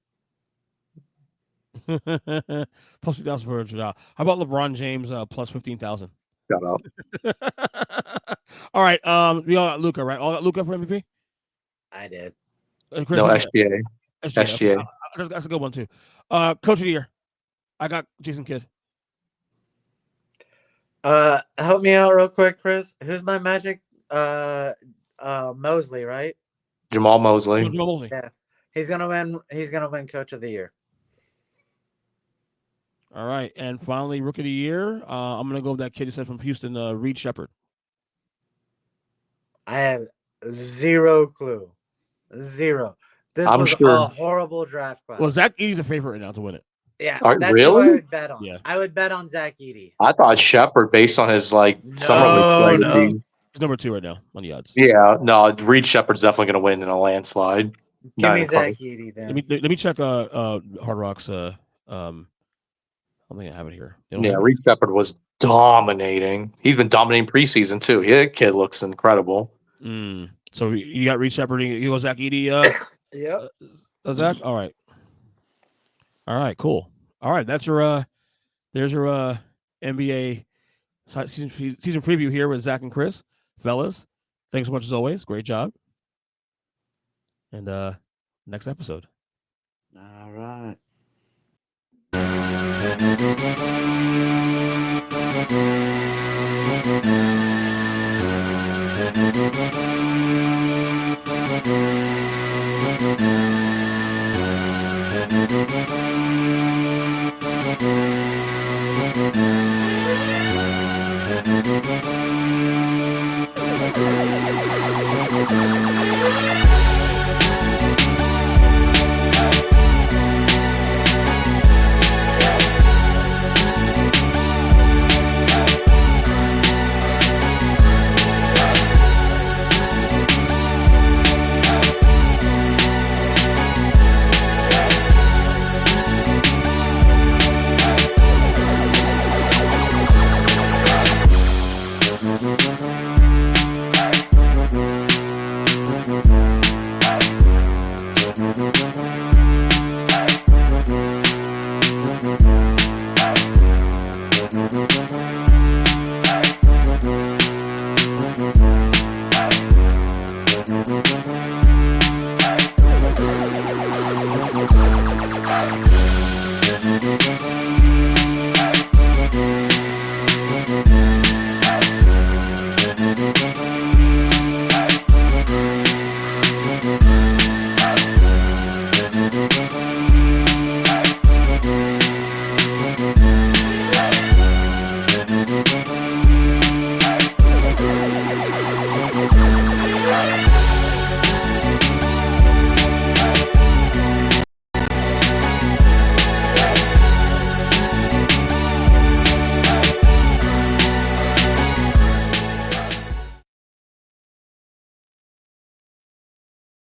Plus 2,000 for Ja. How about LeBron James plus 15,000? Shut up. All right. We all got Luka, right? All got Luka for MVP? I did. Kris, no, SGA. SGA. Okay. That's a good one too. Coach of the year. I got Jason Kidd. Help me out real quick, Kris. Who's my Magic? Mosley, right? Jamal Mosley. Yeah, he's gonna win. He's gonna win Coach of the Year. All right, and finally, Rookie of the Year. I'm gonna go with that kid you said from Houston, Reed Shepherd. I have zero clue. Zero. This was a horrible draft class. Well, Zach Edey's a favorite right now to win it. Yeah, that's really? who I would bet on. Yeah. I would bet on Zach Edey. I thought Shepherd, based on his summer league. He's number 2 right now on the odds. Yeah, no, Reed Shepherd's definitely going to win in a landslide. Give me Zach Edey then. Let me check Hard Rock's. I don't think I have it here. Yeah, Reed Shepherd was dominating. He's been dominating preseason too. That kid looks incredible. So you got Reed Shepherd. You go Zach Edey. Yep. Zach. All right. Cool. All right. That's your. There's your NBA season preview here with Zach and Kris, fellas. Thanks so much as always. Great job. And next episode. All right. Thank you.